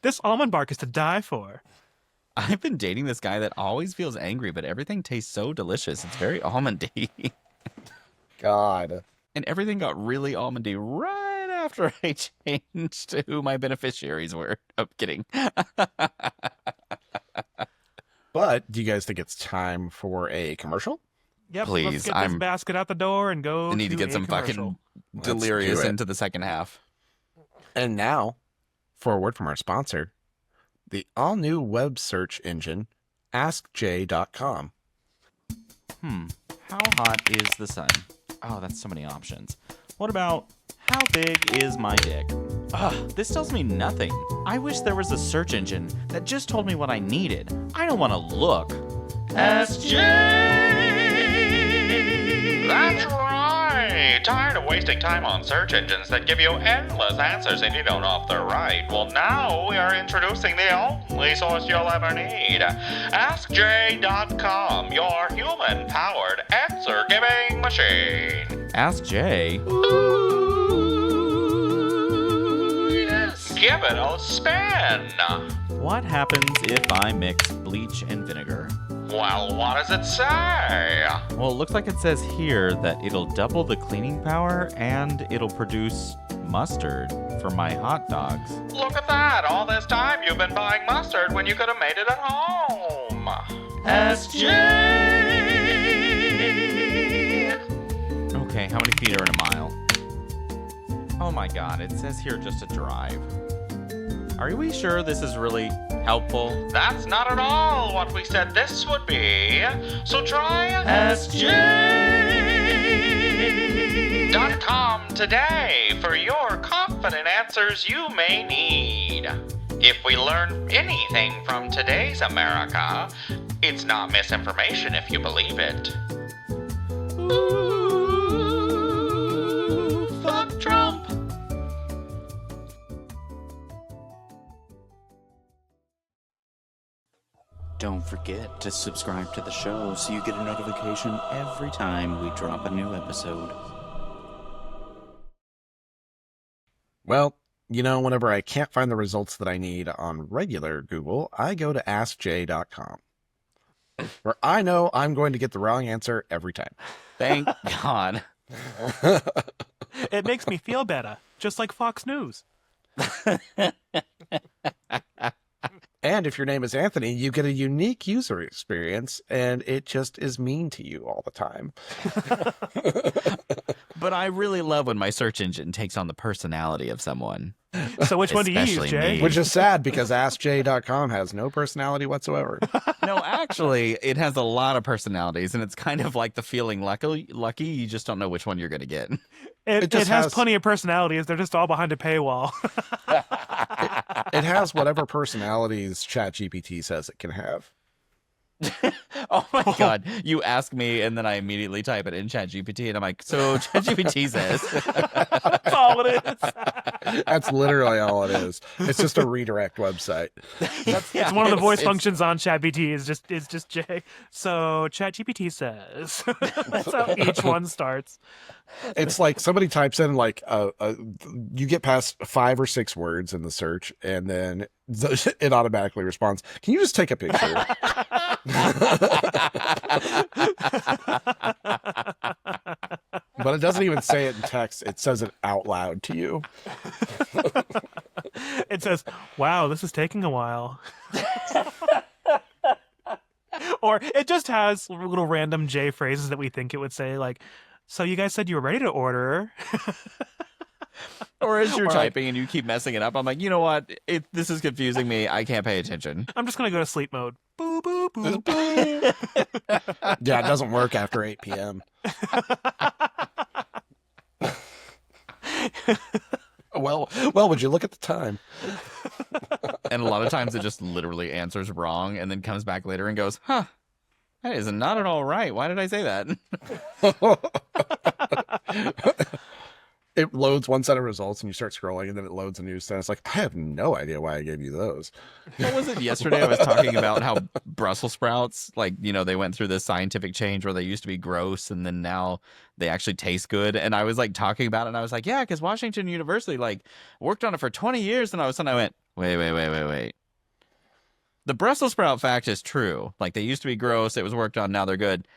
This almond bark is to die for. I've been dating this guy that always feels angry, but everything tastes so delicious. It's very almondy. God. And everything got really almondy right after I changed to who my beneficiaries were. I'm kidding. But do you guys think it's time for a commercial? Yep, Please, let's get this basket out the door and go. I need to get some commercial. fucking delirious do it. into the second half. And now, for a word from our sponsor, the all-new web search engine, AskJ.com. How hot is the sun? Oh, that's so many options. What about how big is my dick? Ugh, this tells me nothing. I wish there was a search engine that just told me what I needed. I don't want to look. That's right! Tired of wasting time on search engines that give you endless answers and you don't know if they're right? Well, now we are introducing the only source you'll ever need. AskJ.com, your human-powered answer-giving machine. Ask Jay. Ooh, yes. Give it a spin. What happens if I mix bleach and vinegar? Well, what does it say? Well, it looks like it says here that it'll double the cleaning power and it'll produce mustard for my hot dogs. Look at that! All this time you've been buying mustard when you could have made it at home. SJ! Okay, how many feet are in a mile? Oh my god, it says here just a drive. Are we sure this is really helpful? That's not at all what we said this would be. So try SJ.com today for your confident answers you may need. If we learn anything from today's America, it's not misinformation if you believe it. Ooh, fuck Trump. Don't forget to subscribe to the show so you get a notification every time we drop a new episode. Well, whenever I can't find the results that I need on regular Google, I go to AskJ.com, where I know I'm going to get the wrong answer every time. Thank God. It makes me feel better, just like Fox News. And if your name is Anthony, you get a unique user experience, and it just is mean to you all the time. But I really love when my search engine takes on the personality of someone. So which one do you use, Especially Jay? me. Which is sad because AskJ.com has no personality whatsoever. No, actually, it has a lot of personalities, and it's kind of like the feeling lucky. You just don't know which one you're going to get. It just has has- plenty of personalities. They're just all behind a paywall. It has whatever personalities ChatGPT says it can have. Oh my God. You ask me, and then I immediately type it in ChatGPT, and I'm like, so ChatGPT says. That's all it is. That's literally all it is. It's just a redirect website. It's one of the voice functions on ChatGPT is just Jay. So ChatGPT says. That's how each one starts. It's like somebody types in like you get past 5 or 6 words in the search, and then it automatically responds. Can you just take a picture? But it doesn't even say it in text. It says it out loud to you. It says, "Wow, this is taking a while." Or it just has little random J phrases that we think it would say, like, "So you guys said you were ready to order." Or as you're typing and you keep messing it up, I'm like, you know what? This is confusing me. I can't pay attention. I'm just going to go to sleep mode. Boo, boo, boo, boo. Yeah, it doesn't work after 8 p.m. Well, would you look at the time? And a lot of times it just literally answers wrong and then comes back later and goes, huh, that is not at all right. Why did I say that? It loads one set of results and you start scrolling, and then it loads a new set. It's like, I have no idea why I gave you those. What was it yesterday? I was talking about how Brussels sprouts, like, they went through this scientific change where they used to be gross and then now they actually taste good. And I was like talking about it, and I was like, yeah, because Washington University like worked on it for 20 years. And all of a sudden I went, wait. The Brussels sprout fact is true. Like, they used to be gross. It was worked on. Now they're good.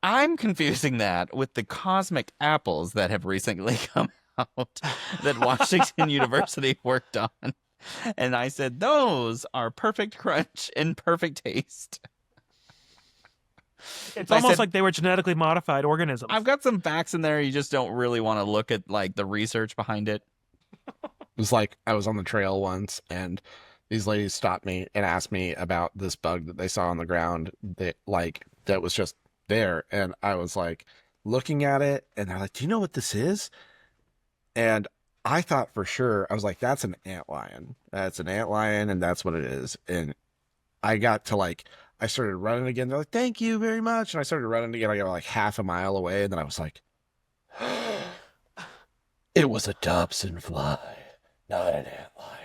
I'm confusing that with the cosmic apples that have recently come out that Washington University worked on. And I said, those are perfect crunch and perfect taste. It's almost like they were genetically modified organisms. I've got some facts in there. You just don't really want to look at like the research behind it. It was like I was on the trail once, and these ladies stopped me and asked me about this bug that they saw on the ground that was just there. And I was like looking at it, and they're like, do you know what this is? And I thought for sure, I was like, that's an antlion. That's an antlion, and that's what it is. And I got to I started running again. They're like, thank you very much. And I started running again. I got like half a mile away, and then I was like, it was a Dobson fly, not an antlion.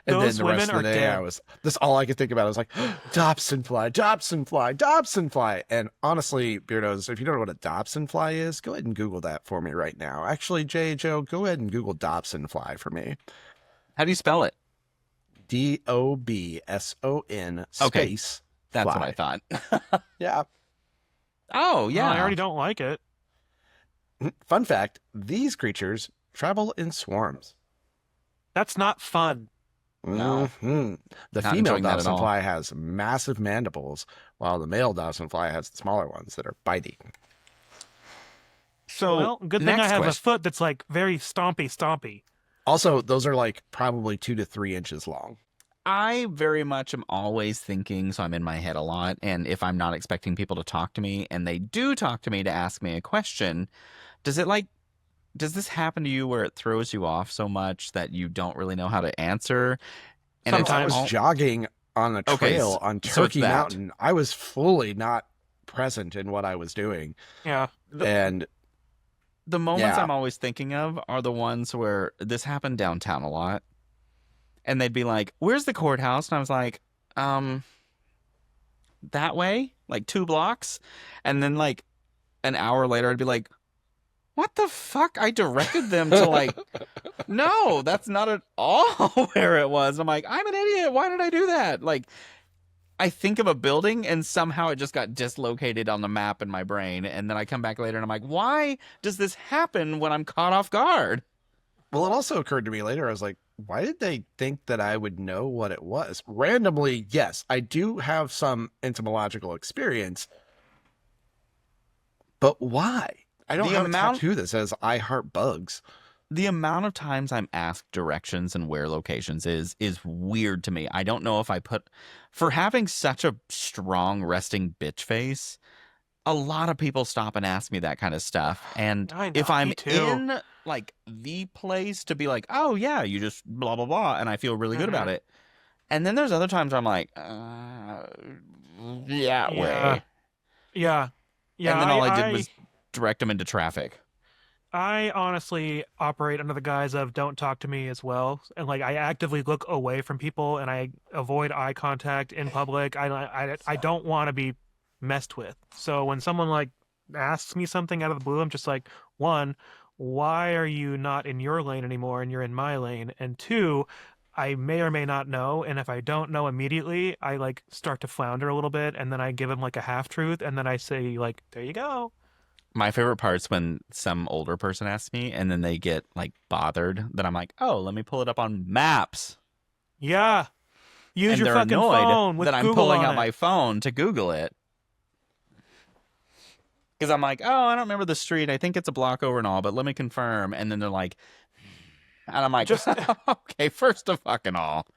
And Those then the rest women of the are day, dead. that's all I could think about. I was like, Dobson fly, Dobson fly, Dobson fly. And honestly, Beardos, if you don't know what a Dobson fly is, go ahead and Google that for me right now. Actually, Joe, go ahead and Google Dobson fly for me. How do you spell it? Dobson space. That's fly. what I thought. Yeah. Oh, yeah. I already don't like it. Fun fact, these creatures travel in swarms. That's not fun. No. Mm-hmm. The Not female enjoying that at Dobson all. fly has massive mandibles, while the male Dobson fly has the smaller ones that are bitey. So, Well, good thing I next have question. a foot that's like very stompy. Also, those are like probably 2 to 3 inches long. I very much am always thinking, so I'm in my head a lot. And if I'm not expecting people to talk to me and they do talk to me to ask me a question, does this happen to you where it throws you off so much that you don't really know how to answer? And Sometimes I was jogging on a trail on so it's Turkey that. Mountain. I was fully not present in what I was doing. Yeah. And the moments Yeah. I'm always thinking of are the ones where this happened downtown a lot. And they'd be like, where's the courthouse? And I was like, that way, like 2 blocks. And then like an hour later, I'd be like, what the fuck? I directed them to like, no, that's not at all where it was. I'm like, I'm an idiot. Why did I do that? Like, I think of a building and somehow it just got dislocated on the map in my brain. And then I come back later and I'm like, why does this happen when I'm caught off guard? well, it also occurred to me later. I was like, why did they think that I would know what it was? Randomly, yes, I do have some entomological experience, but why? I don't The have amount- a tattoo that says I heart bugs. The amount of times I'm asked directions and where locations is weird to me. I don't know if for having such a strong resting bitch face, a lot of people stop and ask me that kind of stuff. And I know, if I'm me too. in like the place to be like, oh yeah, you just blah, blah, blah. And I feel really good about it. And then there's other times I'm like, yeah, way. Yeah. And then all I did was direct them into traffic. I honestly operate under the guise of don't talk to me as well. And like I actively look away from people and I avoid eye contact in public. I don't want to be messed with. So when someone like asks me something out of the blue, I'm just like, one, why are you not in your lane anymore and you're in my lane? And two, I may or may not know, and if I don't know immediately, I like start to flounder a little bit, and then I give them like a half truth, and then I say like, "There you go." My favorite part's when some older person asks me, and then they get like bothered. That I'm like, "Oh, let me pull it up on Maps." Yeah, use and your they're fucking annoyed phone with that I'm Google pulling on out it. my phone to Google it. Because I'm like, oh, I don't remember the street. I think it's a block over and all, but let me confirm. And then they're like, and I'm like, okay, first of fucking all,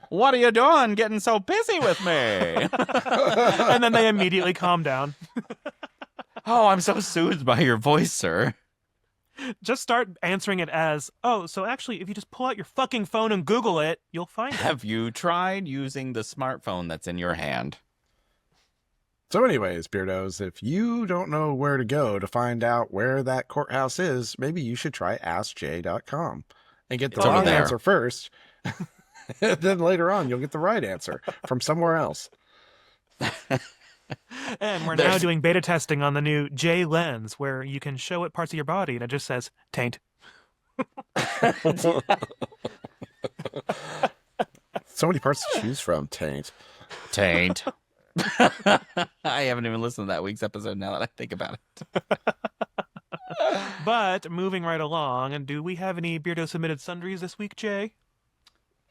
what are you doing getting so busy with me? And then they immediately calm down. Oh, I'm so soothed by your voice, sir. Just start answering it as, oh, so actually, if you just pull out your fucking phone and Google it, you'll find it. Have you tried using the smartphone that's in your hand? So anyways, Beardos, if you don't know where to go to find out where that courthouse is, maybe you should try AskJ.com and get the It's over wrong there. answer first. Then later on, you'll get the right answer from somewhere else. And we're now doing beta testing on the new J Lens, where you can show it parts of your body, and it just says, taint. So many parts to choose from, taint. Taint. I haven't even listened to that week's episode now that I think about it. But moving right along, and do we have any Beardo submitted sundries this week, Jay?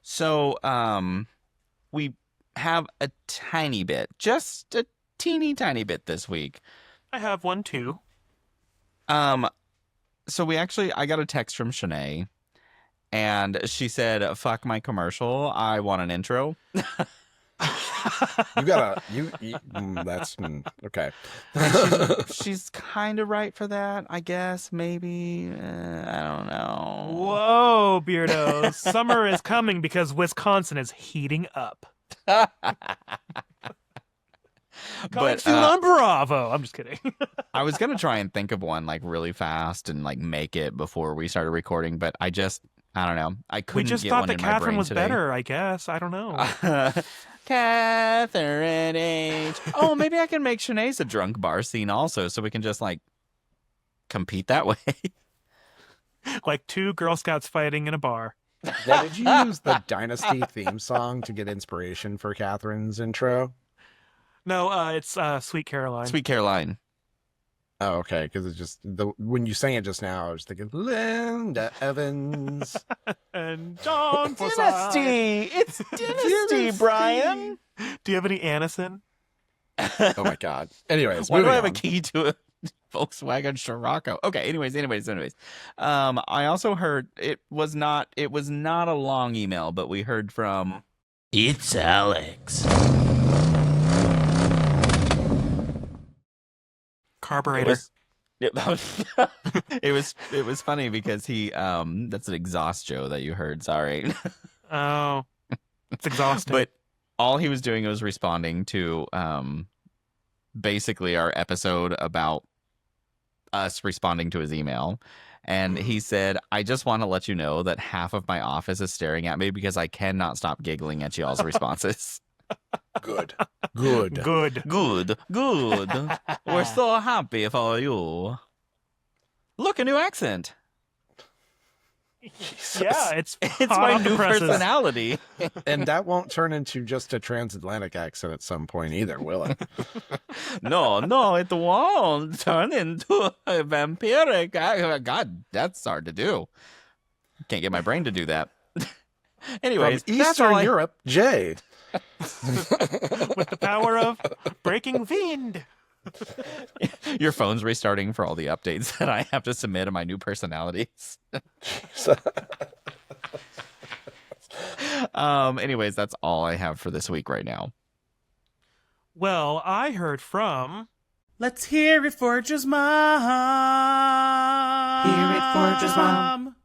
So, we have a tiny bit, just a teeny tiny bit this week. I have one too. So I got a text from Shanae, and she said, "Fuck my commercial. I want an intro." That's okay. She's kind of right for that, I guess. Maybe I don't know. Whoa, Beardo! Summer is coming because Wisconsin is heating up. Coming soon on Bravo. I'm just kidding. I was gonna try and think of one like really fast and like make it before we started recording, but I don't know. I couldn't. We just get thought one that in my Catherine brain was today. better, I guess. I don't know. Catherine H. Oh, maybe I can make Shanae's a drunk bar scene also, so we can just like compete that way. Like two Girl Scouts fighting in a bar. Now, did you use the Dynasty theme song to get inspiration for Catherine's intro? No, it's Sweet Caroline. Sweet Caroline. Oh, okay. Because it's just when you sang it just now, I was thinking Linda Evans and John Dynasty. It's Dynasty, Brian. Do you have any Anison? Oh my God. Anyways, why do I have on. a key to a Volkswagen Scirocco? Okay. Anyways. I also heard it was not a long email, but we heard from It's Alex. Carburetor. It was funny because he that's an exhaust Joe that you heard. Sorry. Oh, it's exhausting. But all he was doing was responding to basically our episode about us responding to his email. And he said, "I just want to let you know that half of my office is staring at me because I cannot stop giggling at y'all's responses." Good. Good. We're so happy for you. Look, a new accent. Yeah, it's my new personality. And that won't turn into just a transatlantic accent at some point either, will it? No, it won't turn into a vampiric. God, that's hard to do. Can't get my brain to do that. Anyways, from Eastern Europe, Jay. With the power of breaking wind. Your phone's restarting for all the updates that I have to submit of my new personalities. Anyways, that's all I have for this week right now. Well, I heard from... Let's hear it for Joe's mom. Hear it for Joe's mom.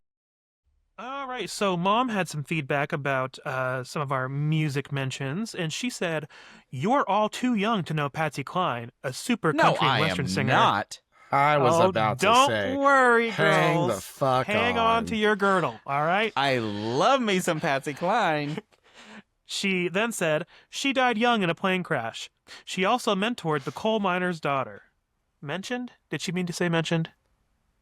All right, so Mom had some feedback about some of our music mentions, and she said, "You're all too young to know Patsy Cline, a super No, country and I western am singer." not. I was about to don't say, worry, hang girls. the fuck Hang on to your girdle, all right? I love me some Patsy Cline. She then said, "She died young in a plane crash. She also mentored the coal miner's daughter." Mentioned? Did she mean to say mentioned?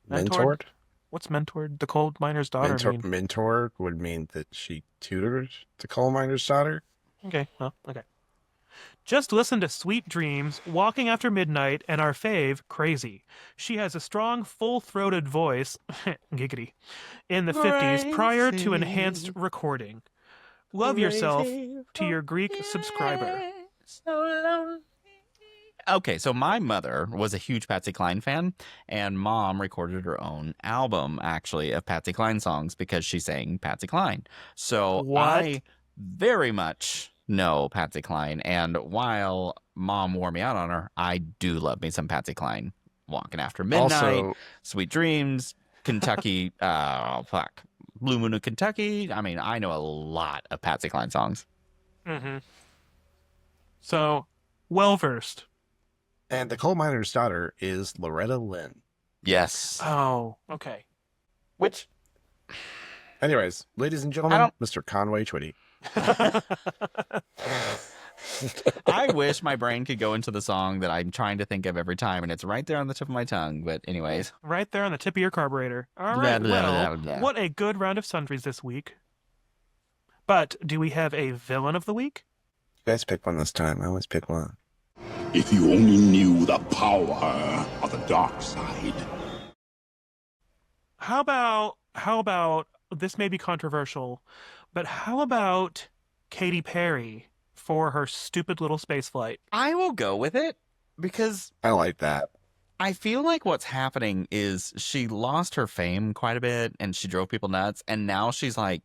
Mentored? What's mentored? The coal miner's daughter mean? Mentor would mean that she tutored the coal miner's daughter. Okay, well, okay. Just listen to Sweet Dreams, Walking After Midnight, and our fave, Crazy. She has a strong, full-throated voice, giggity, in the 50s prior to enhanced recording. Love yourself to your Greek subscriber. Okay, so my mother was a huge Patsy Cline fan, and Mom recorded her own album, actually, of Patsy Cline songs because she sang Patsy Cline. So I very much know Patsy Cline, and while Mom wore me out on her, I do love me some Patsy Cline. Walking After Midnight, Sweet Dreams, Kentucky, Blue Moon of Kentucky. I mean, I know a lot of Patsy Cline songs. Mm-hmm. So, well-versed. And the coal miner's daughter is Loretta Lynn. Yes. Oh, okay. Which, anyways, ladies and gentlemen, Mr. Conway Twitty. I wish my brain could go into the song that I'm trying to think of every time, and it's right there on the tip of my tongue. But anyways. Right there on the tip of your carburetor. All right, what a good round of sundries this week. But do we have a villain of the week? You guys pick one this time. I always pick one. If you only knew the power of the dark side. How about this may be controversial, but how about Katy Perry for her stupid little space flight? I will go with it because I like that. I feel like what's happening is she lost her fame quite a bit and she drove people nuts, and now she's like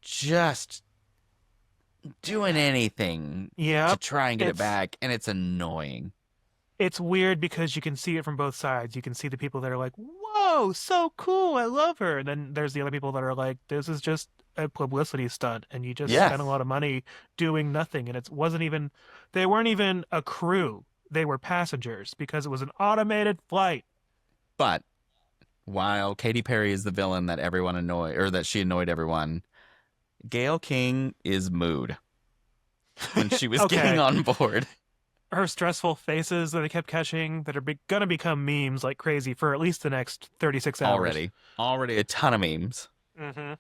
just doing anything to try and get it back, and it's annoying. It's weird because you can see it from both sides. You can see the people that are like, whoa, so cool, I love her. And then there's the other people that are like, this is just a publicity stunt, and you just spent a lot of money doing nothing. And they weren't even a crew. They were passengers because it was an automated flight. But while Katy Perry is the villain that everyone that she annoyed everyone, Gayle King is mood when she was getting on board. Her stressful faces that I kept catching that are going to become memes like crazy for at least the next 36 hours. Already a ton of memes. Mm-hmm.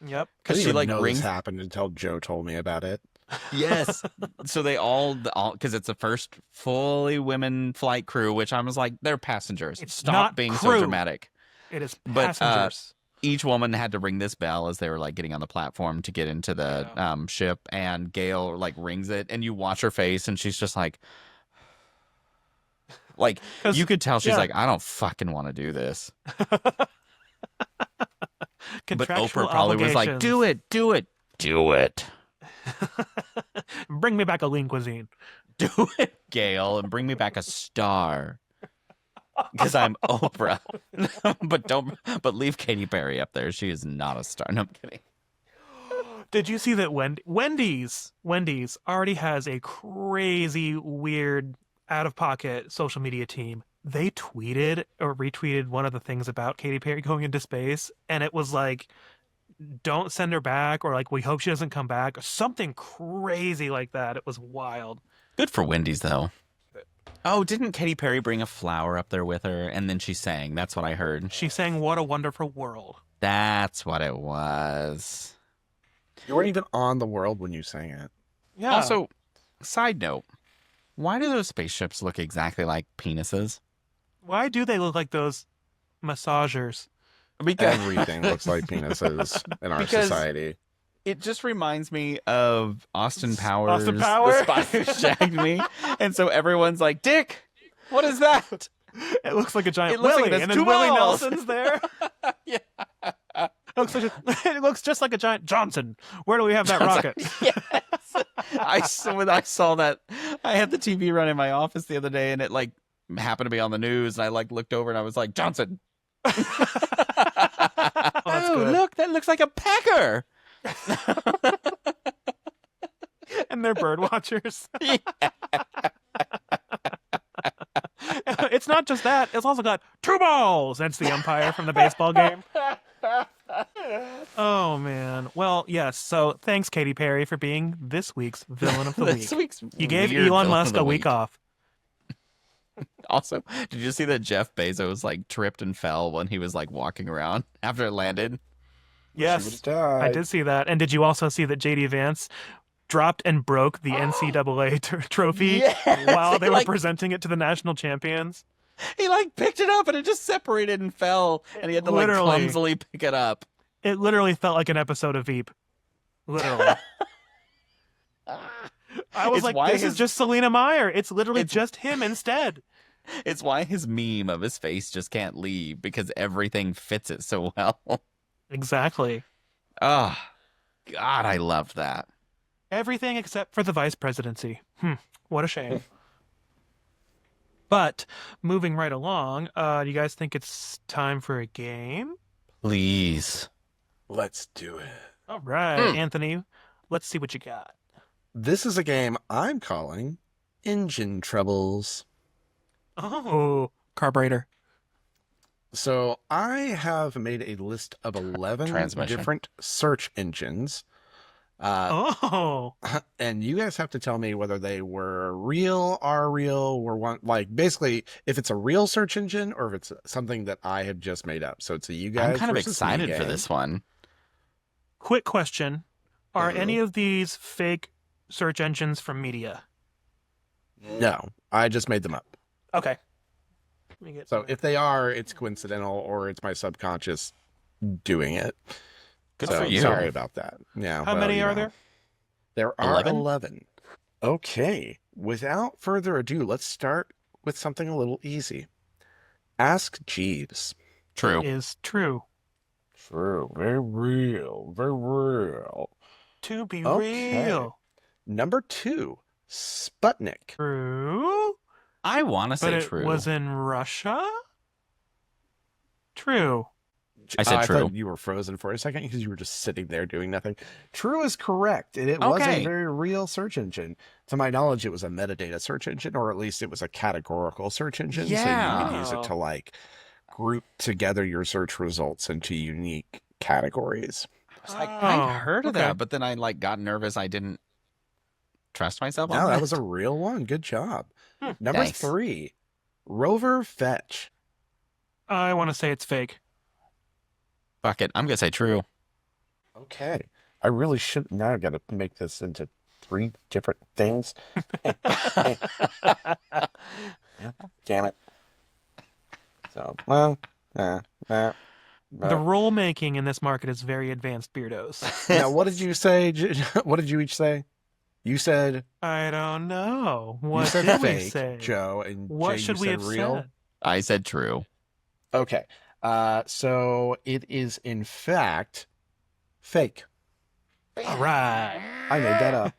Yep. Because she know this happened until Joe told me about it. Yes. So they all because it's the first fully women flight crew, which I was like, they're passengers. Stop being so dramatic. It is passengers. Each woman had to ring this bell as they were like getting on the platform to get into the ship, and Gayle like rings it, and you watch her face, and she's just like you could tell she's like, I don't fucking want to do this. But Oprah probably was like, do it. Bring me back a lean cuisine. Do it, Gayle, and bring me back a star. Because I'm Oprah. but leave Katy Perry up there. She is not a star. No, I'm kidding. Did you see that Wendy's already has a crazy, weird, out-of-pocket social media team? They tweeted or retweeted one of the things about Katy Perry going into space, and it was like, don't send her back, or like, we hope she doesn't come back, or something crazy like that. It was wild. Good for Wendy's, though. Oh, didn't Katy Perry bring a flower up there with her, and then she sang? That's what I heard. She sang What a Wonderful World. That's what it was. You weren't even on the world when you sang it. Yeah. Also, side note, why do those spaceships look exactly like penises? Why do they look like those massagers? Because everything looks like penises in our society. It just reminds me of Austin Powers, Austin Powers? The Spy Who Shagged Me. And so everyone's like, Dick, what is that? It looks like a giant Willie, like and then Willie Nelson's there. Yeah. It looks just like a giant Johnson. Where do we have that rocket? Yes. When I saw that, I had the TV run in my office the other day, and it like happened to be on the news, and I like looked over and I was like, Johnson. Oh, that's good. look, that looks like a pecker. And they're bird watchers. It's not just that. It's also got 2 balls. That's the umpire from the baseball game. Oh, man. Well, yes. So thanks, Katy Perry, for being this week's villain of the This week. week's You gave weird Elon villain Musk of the a week off. Also, did you see that Jeff Bezos like tripped and fell when he was like walking around after it landed? Yes, I did see that. And did you also see that JD Vance dropped and broke the NCAA trophy while they were presenting it to the national champions? He like picked it up and it just separated and fell, and he had to like clumsily pick it up. It literally felt like an episode of Veep. Literally. I was like, this is just Selena Meyer. It's literally just him instead. It's why his meme of his face just can't leave, because everything fits it so well. Exactly. Oh, God, I loved that. Everything except for the vice presidency. What a shame. But moving right along, do you guys think it's time for a game? Please. Let's do it. All right, Anthony, let's see what you got. This is a game I'm calling Engine Troubles. Oh, carburetor. So I have made a list of 11 different search engines. And you guys have to tell me whether they were real, are real, were one, like basically if it's a real search engine or if it's something that I have just made up. So it's a you guys. I'm kind of versus excited me for game. this one. Quick question. Are any of these fake search engines from media? No, I just made them up. Okay. So if they are, it's coincidental or it's my subconscious doing it. Good so, for you. Sorry about that. Yeah. How many are there? There are 11. Okay. Without further ado, let's start with something a little easy. Ask Jeeves. True. Is true. True. Very real. Very real. To be real. Number 2, Sputnik. True. I want to say but true. It was in Russia? True. I said true. I thought you were frozen for a second because you were just sitting there doing nothing. True is correct. And it was a very real search engine. To my knowledge, it was a metadata search engine, or at least it was a categorical search engine. Yeah. So you could use it to like group together your search results into unique categories. I was like, I heard of that, but then I like got nervous. I didn't trust myself. No, that was a real one. Good job. Number 3, Rover Fetch. I want to say it's fake. Fuck it. I'm going to say true. Okay. I really should. Now I've got to make this into 3 different things. Damn it. So, well, the role making in this market is very advanced, Beardos. Now, what did you say? What did you each say? You said... I don't know. What you said did fake, we say? Joe, and what Jay, should you we said have real? said? I said true. Okay. So it is, in fact, fake. All right. I made that up.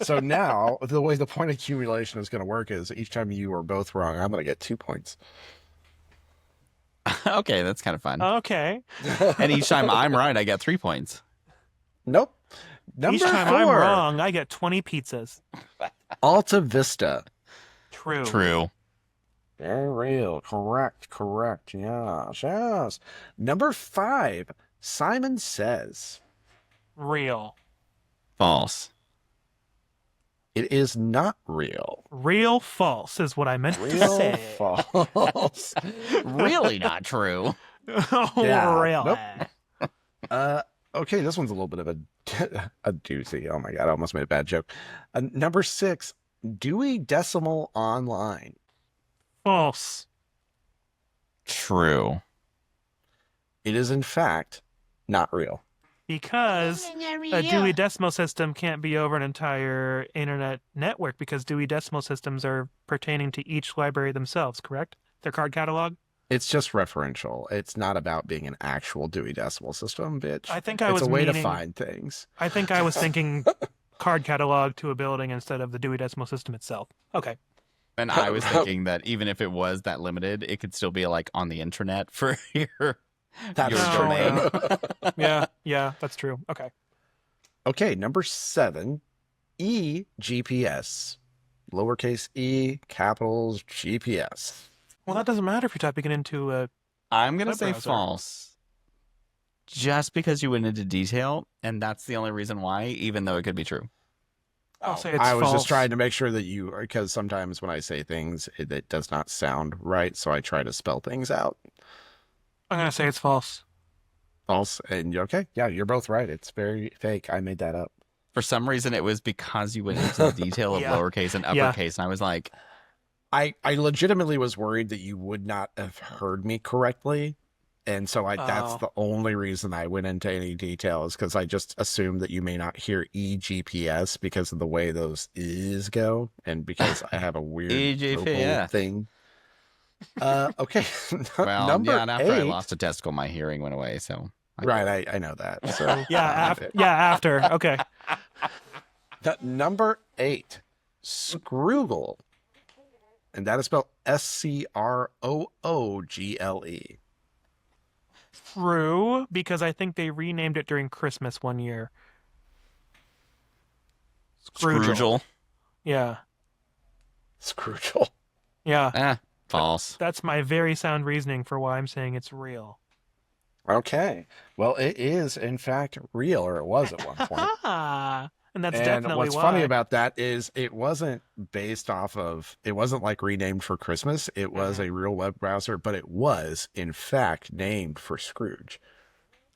So now, the way the point accumulation is going to work is each time you are both wrong, I'm going to get 2 points. Okay, that's kind of fun. Okay. And each time I'm right, I get 3 points. Nope. Number Each time 4. I'm wrong, I get 20 pizzas. Alta Vista. True. True. Very real. Correct. Yes. Number 5, Simon Says. Real. False. It is not real. Real false is what I meant to Real say. false. Really not true. Oh, Yeah, really? Nope. Okay, this one's a little bit of a doozy. Oh my God, I almost made a bad joke. Number 6, Dewey Decimal Online. False. True. It is, in fact, not real. Because a Dewey Decimal System can't be over an entire internet network because Dewey Decimal Systems are pertaining to each library themselves, correct? Their card catalog? It's just referential. It's not about being an actual Dewey Decimal System, bitch. I think I it's was a way to meaning- find things. I think I was thinking card catalog to a building instead of the Dewey Decimal System itself. Okay. And I was thinking that even if it was that limited, it could still be like on the internet for your That's Your true. Yeah, that's true. Okay. Okay, number 7, eGPS. Lowercase e, capitals, GPS. Well, that doesn't matter if you're typing it into a I'm going to web say browser. false. Just because you went into detail, and that's the only reason why, even though it could be true. I'll say it's I was false. just trying to make sure that you, because sometimes when I say things, it does not sound right, so I try to spell things out. I'm going to say it's false. False, and okay, yeah, you're both right. It's very fake. I made that up. For some reason, it was because you went into the detail of Yeah. lowercase and Yeah. uppercase, and I was like, I legitimately was worried that you would not have heard me correctly. And so that's Oh. the only reason I went into any details, because I just assumed that you may not hear eGPS because of the way those is go, and because I have a weird vocal eGPS. thing. Okay. well, Number yeah, and after I 8. lost a testicle, my hearing went away, so. Right, I know that. So After. Okay. Number 8, Scroogle. And that is spelled Scroogle. True, because I think they renamed it during Christmas one year. Scroogle. Yeah. Scroogle. Yeah. False. That's my very sound reasoning for why I'm saying it's real. Okay. Well, it is, in fact, real, or it was at one point. And that's And definitely what's why. funny about that is it wasn't based off of, it wasn't like renamed for Christmas. It was a real web browser, but it was, in fact, named for Scrooge.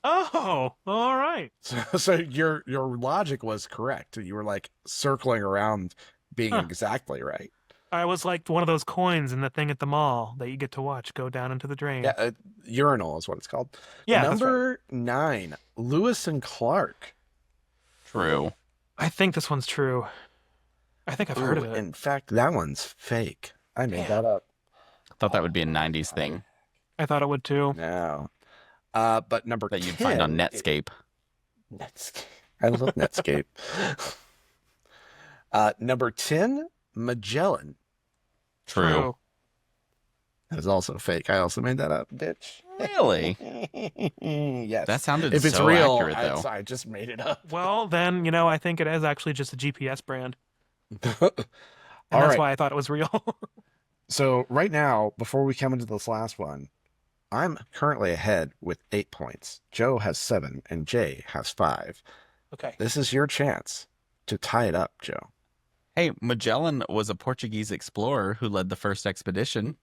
Oh, all right. So your logic was correct. You were like circling around being exactly right. I was like one of those coins in the thing at the mall that you get to watch go down into the drain. Yeah, urinal is what it's called. Yeah, that's Number 9, Lewis and Clark. True. I think this one's true. I think I've heard of it. In fact, that one's fake. I made that up. Thought that would be a 90s thing I thought it would too. No. But number that 10. you'd find on Netscape. Netscape. I love Netscape. Number 10, Magellan. True. That is also fake. I also made that up, bitch. Really? Yes. That sounded if it's so real, accurate, though. I just made it up. Well, then, I think it is actually just a GPS brand. And All that's right. why I thought it was real. So right now, before we come into this last one, I'm currently ahead with 8 points. Joe has 7 and Jay has 5. Okay. This is your chance to tie it up, Joe. Hey, Magellan was a Portuguese explorer who led the first expedition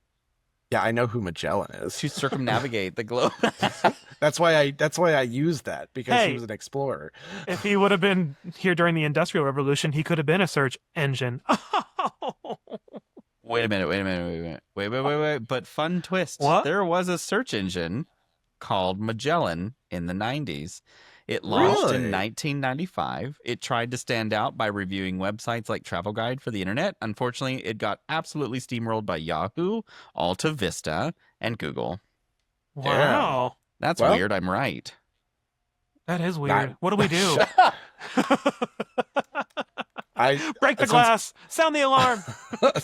Yeah, I know who Magellan is. to circumnavigate the globe. That's why I used that, because Hey. he was an explorer. If he would have been here during the Industrial Revolution, he could have been a search engine. Wait a minute. Wait. But fun twist. What? There was a search engine called Magellan in the 90s. It launched Really? in 1995. It tried to stand out by reviewing websites like Travel Guide for the internet. Unfortunately, it got absolutely steamrolled by Yahoo, Alta Vista, and Google. Wow. That's Well- weird. I'm right. That is weird. Not- What do we do? Break the since- glass. Sound the alarm.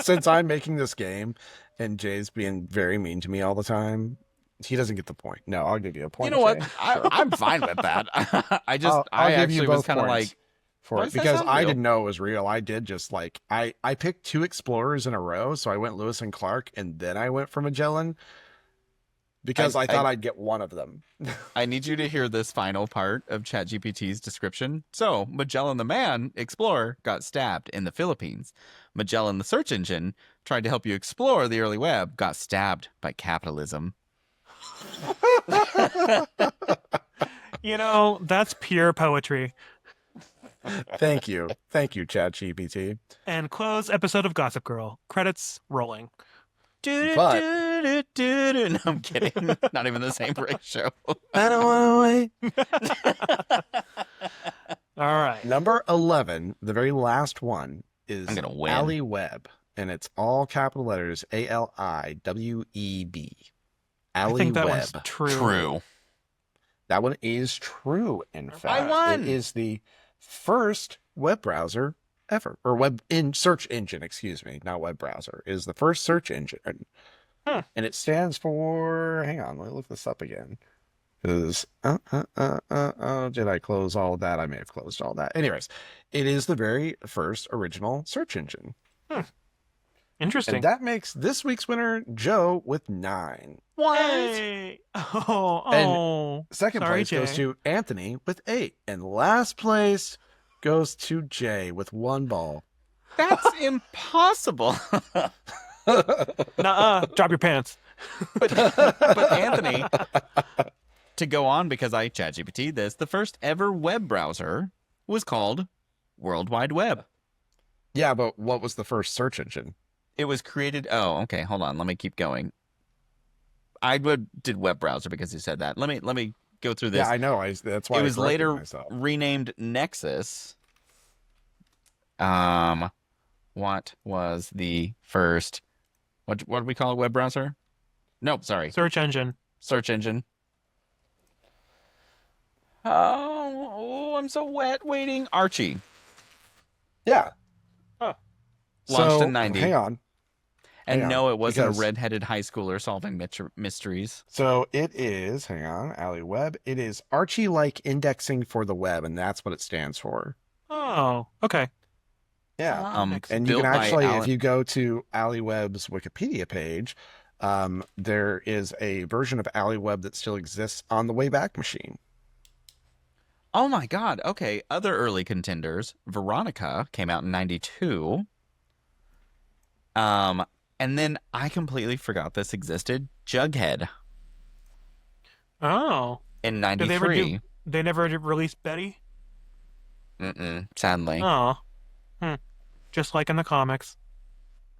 Since I'm making this game and Jay's being very mean to me all the time, he doesn't get the point. No, I'll give you a point. You know what? Jay. I'm fine with that. I I'll give you actually was both kind of points like, for why it does that because sound I real? didn't know it was real. I did just like I picked 2 explorers in a row, so I went Lewis and Clark, and then I went for Magellan because I thought I'd get one of them. I need you to hear this final part of ChatGPT's description. So, Magellan the man, explorer, got stabbed in the Philippines. Magellan the search engine tried to help you explore the early web, got stabbed by capitalism. That's pure poetry. Thank you, ChatGPT. And close episode of Gossip Girl. Credits rolling. But No, I'm kidding. Not even the same ratio. I don't want to wait. All right. Number 11, the very last one, is I'm gonna win. Ali Web, and it's all capital letters ALIWEB. I Ali think that Web. one's true. True. That one is true, in fact. won. It is the first web browser ever, or search engine, excuse me, not web browser, is the first search engine. Huh. And it stands for, hang on, let me look this up again. Because, did I close all of that? I may have closed all that. Anyways, it is the very first original search engine. Interesting. And that makes this week's winner Joe with 9. What? Hey. Oh. And second Sorry, place Jay. goes to Anthony with 8. And last place goes to Jay with 1 ball. That's impossible. Nuh-uh. Drop your pants. But Anthony, to go on, because I ChatGPT'd this, the first ever web browser was called World Wide Web. Yeah, but what was the first search engine? It was created. Oh, okay. Hold on. Let me keep going. Did web browser because you said that. Let me go through this. Yeah, I know. That's why it I was corrected later myself. renamed Nexus. What was the first? What do we call a web browser? Nope, sorry. Search engine. Search engine. Oh, I'm so wet waiting. Archie. Yeah. Launched So, in 90. Hang on. And Hang no, on, it wasn't because- a redheaded high schooler solving mysteries. So it is, hang on, Alley Web. It is Archie-like indexing for the web, and that's what it stands for. Oh, okay. Yeah. And you built can by actually, Alan- if you go to Alley Web's Wikipedia page, there is a version of Alley Web that still exists on the Wayback Machine. Oh my God. Okay. Other early contenders. Veronica came out in 92. And then I completely forgot this existed. Jughead Oh. in Did 93. they never released Betty? Sadly. Oh. Just like in the comics.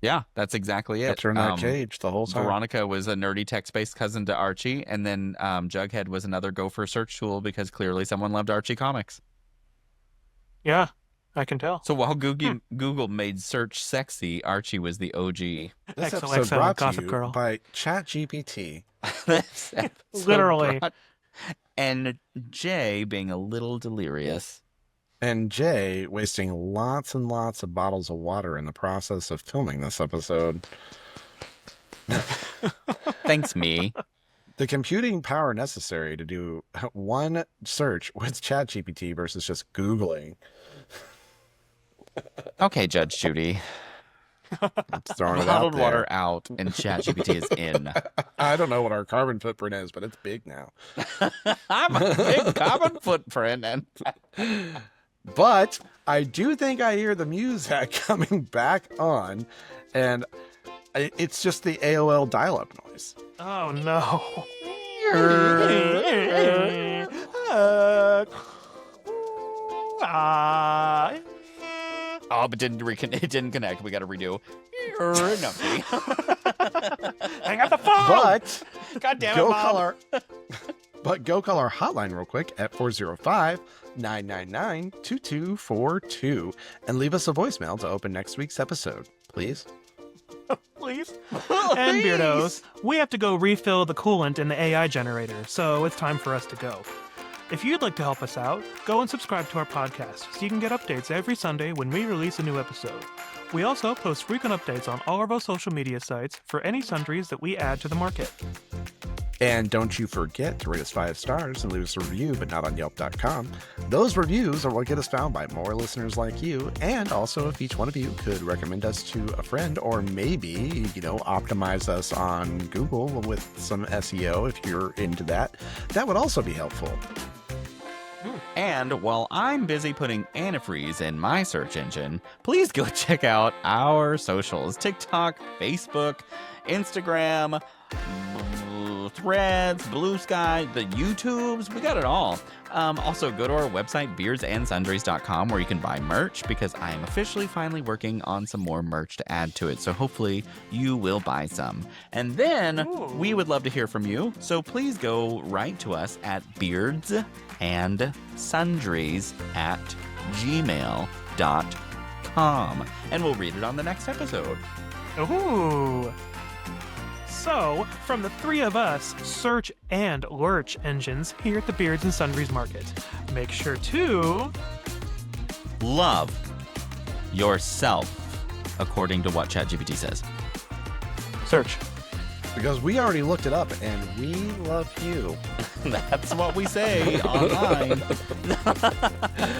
Yeah, that's exactly it. Kept her in that cage the whole time. Veronica was a nerdy text-based cousin to Archie, and then Jughead was another gopher search tool because clearly someone loved Archie comics. Yeah, I can tell. So while Google made search sexy, Archie was the OG. This XOXO episode brought to Gossip you Girl. by ChatGPT. This episode Literally. and Jay being a little delirious. And Jay wasting lots and lots of bottles of water in the process of filming this episode. Thanks, me. The computing power necessary to do one search with ChatGPT versus just Googling. Okay, Judge Judy. I'm throwing it out Bottled there. water out and ChatGPT is in. I don't know what our carbon footprint is, but it's big now. I'm a big carbon footprint. And But I do think I hear the music coming back on, and it's just the AOL dial-up noise. Oh, no. Oh, but it didn't connect. We got to redo. Hang up the phone! But God damn it, go Mom. call our go call our hotline real quick at 405-999-2242 and leave us a voicemail to open next week's episode, please. Please. And Beardos, we have to go refill the coolant in the AI generator, so it's time for us to go. If you'd like to help us out, go and subscribe to our podcast so you can get updates every Sunday when we release a new episode. We also post frequent updates on all of our social media sites for any sundries that we add to the market. And don't you forget to rate us 5 stars and leave us a review, but not on Yelp.com. Those reviews are what get us found by more listeners like you. And also, if each one of you could recommend us to a friend, or maybe, optimize us on Google with some SEO if you're into that, that would also be helpful. And while I'm busy putting antifreeze in my search engine, please go check out our socials. TikTok, Facebook, Instagram, Threads, Blue Sky, the YouTubes, we got it all. Also, go to our website, beardsandsundries.com, where you can buy merch, because I am officially finally working on some more merch to add to it, so hopefully you will buy some. And then we would love to hear from you, so please go write to us at beardsandsundries@gmail.com, and we'll read it on the next episode. Ooh. So, from the three of us, search and lurch engines here at the Beards and Sundries Market, make sure to Love yourself, according to what ChatGPT says. search. Because we already looked it up, and we love you. That's what we say online.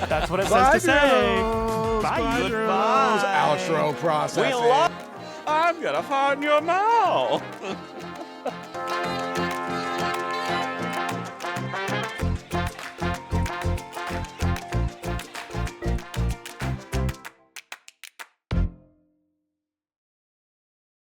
That's what it says to say. Bye. Goodbye. Outro process. I'm gonna find you now.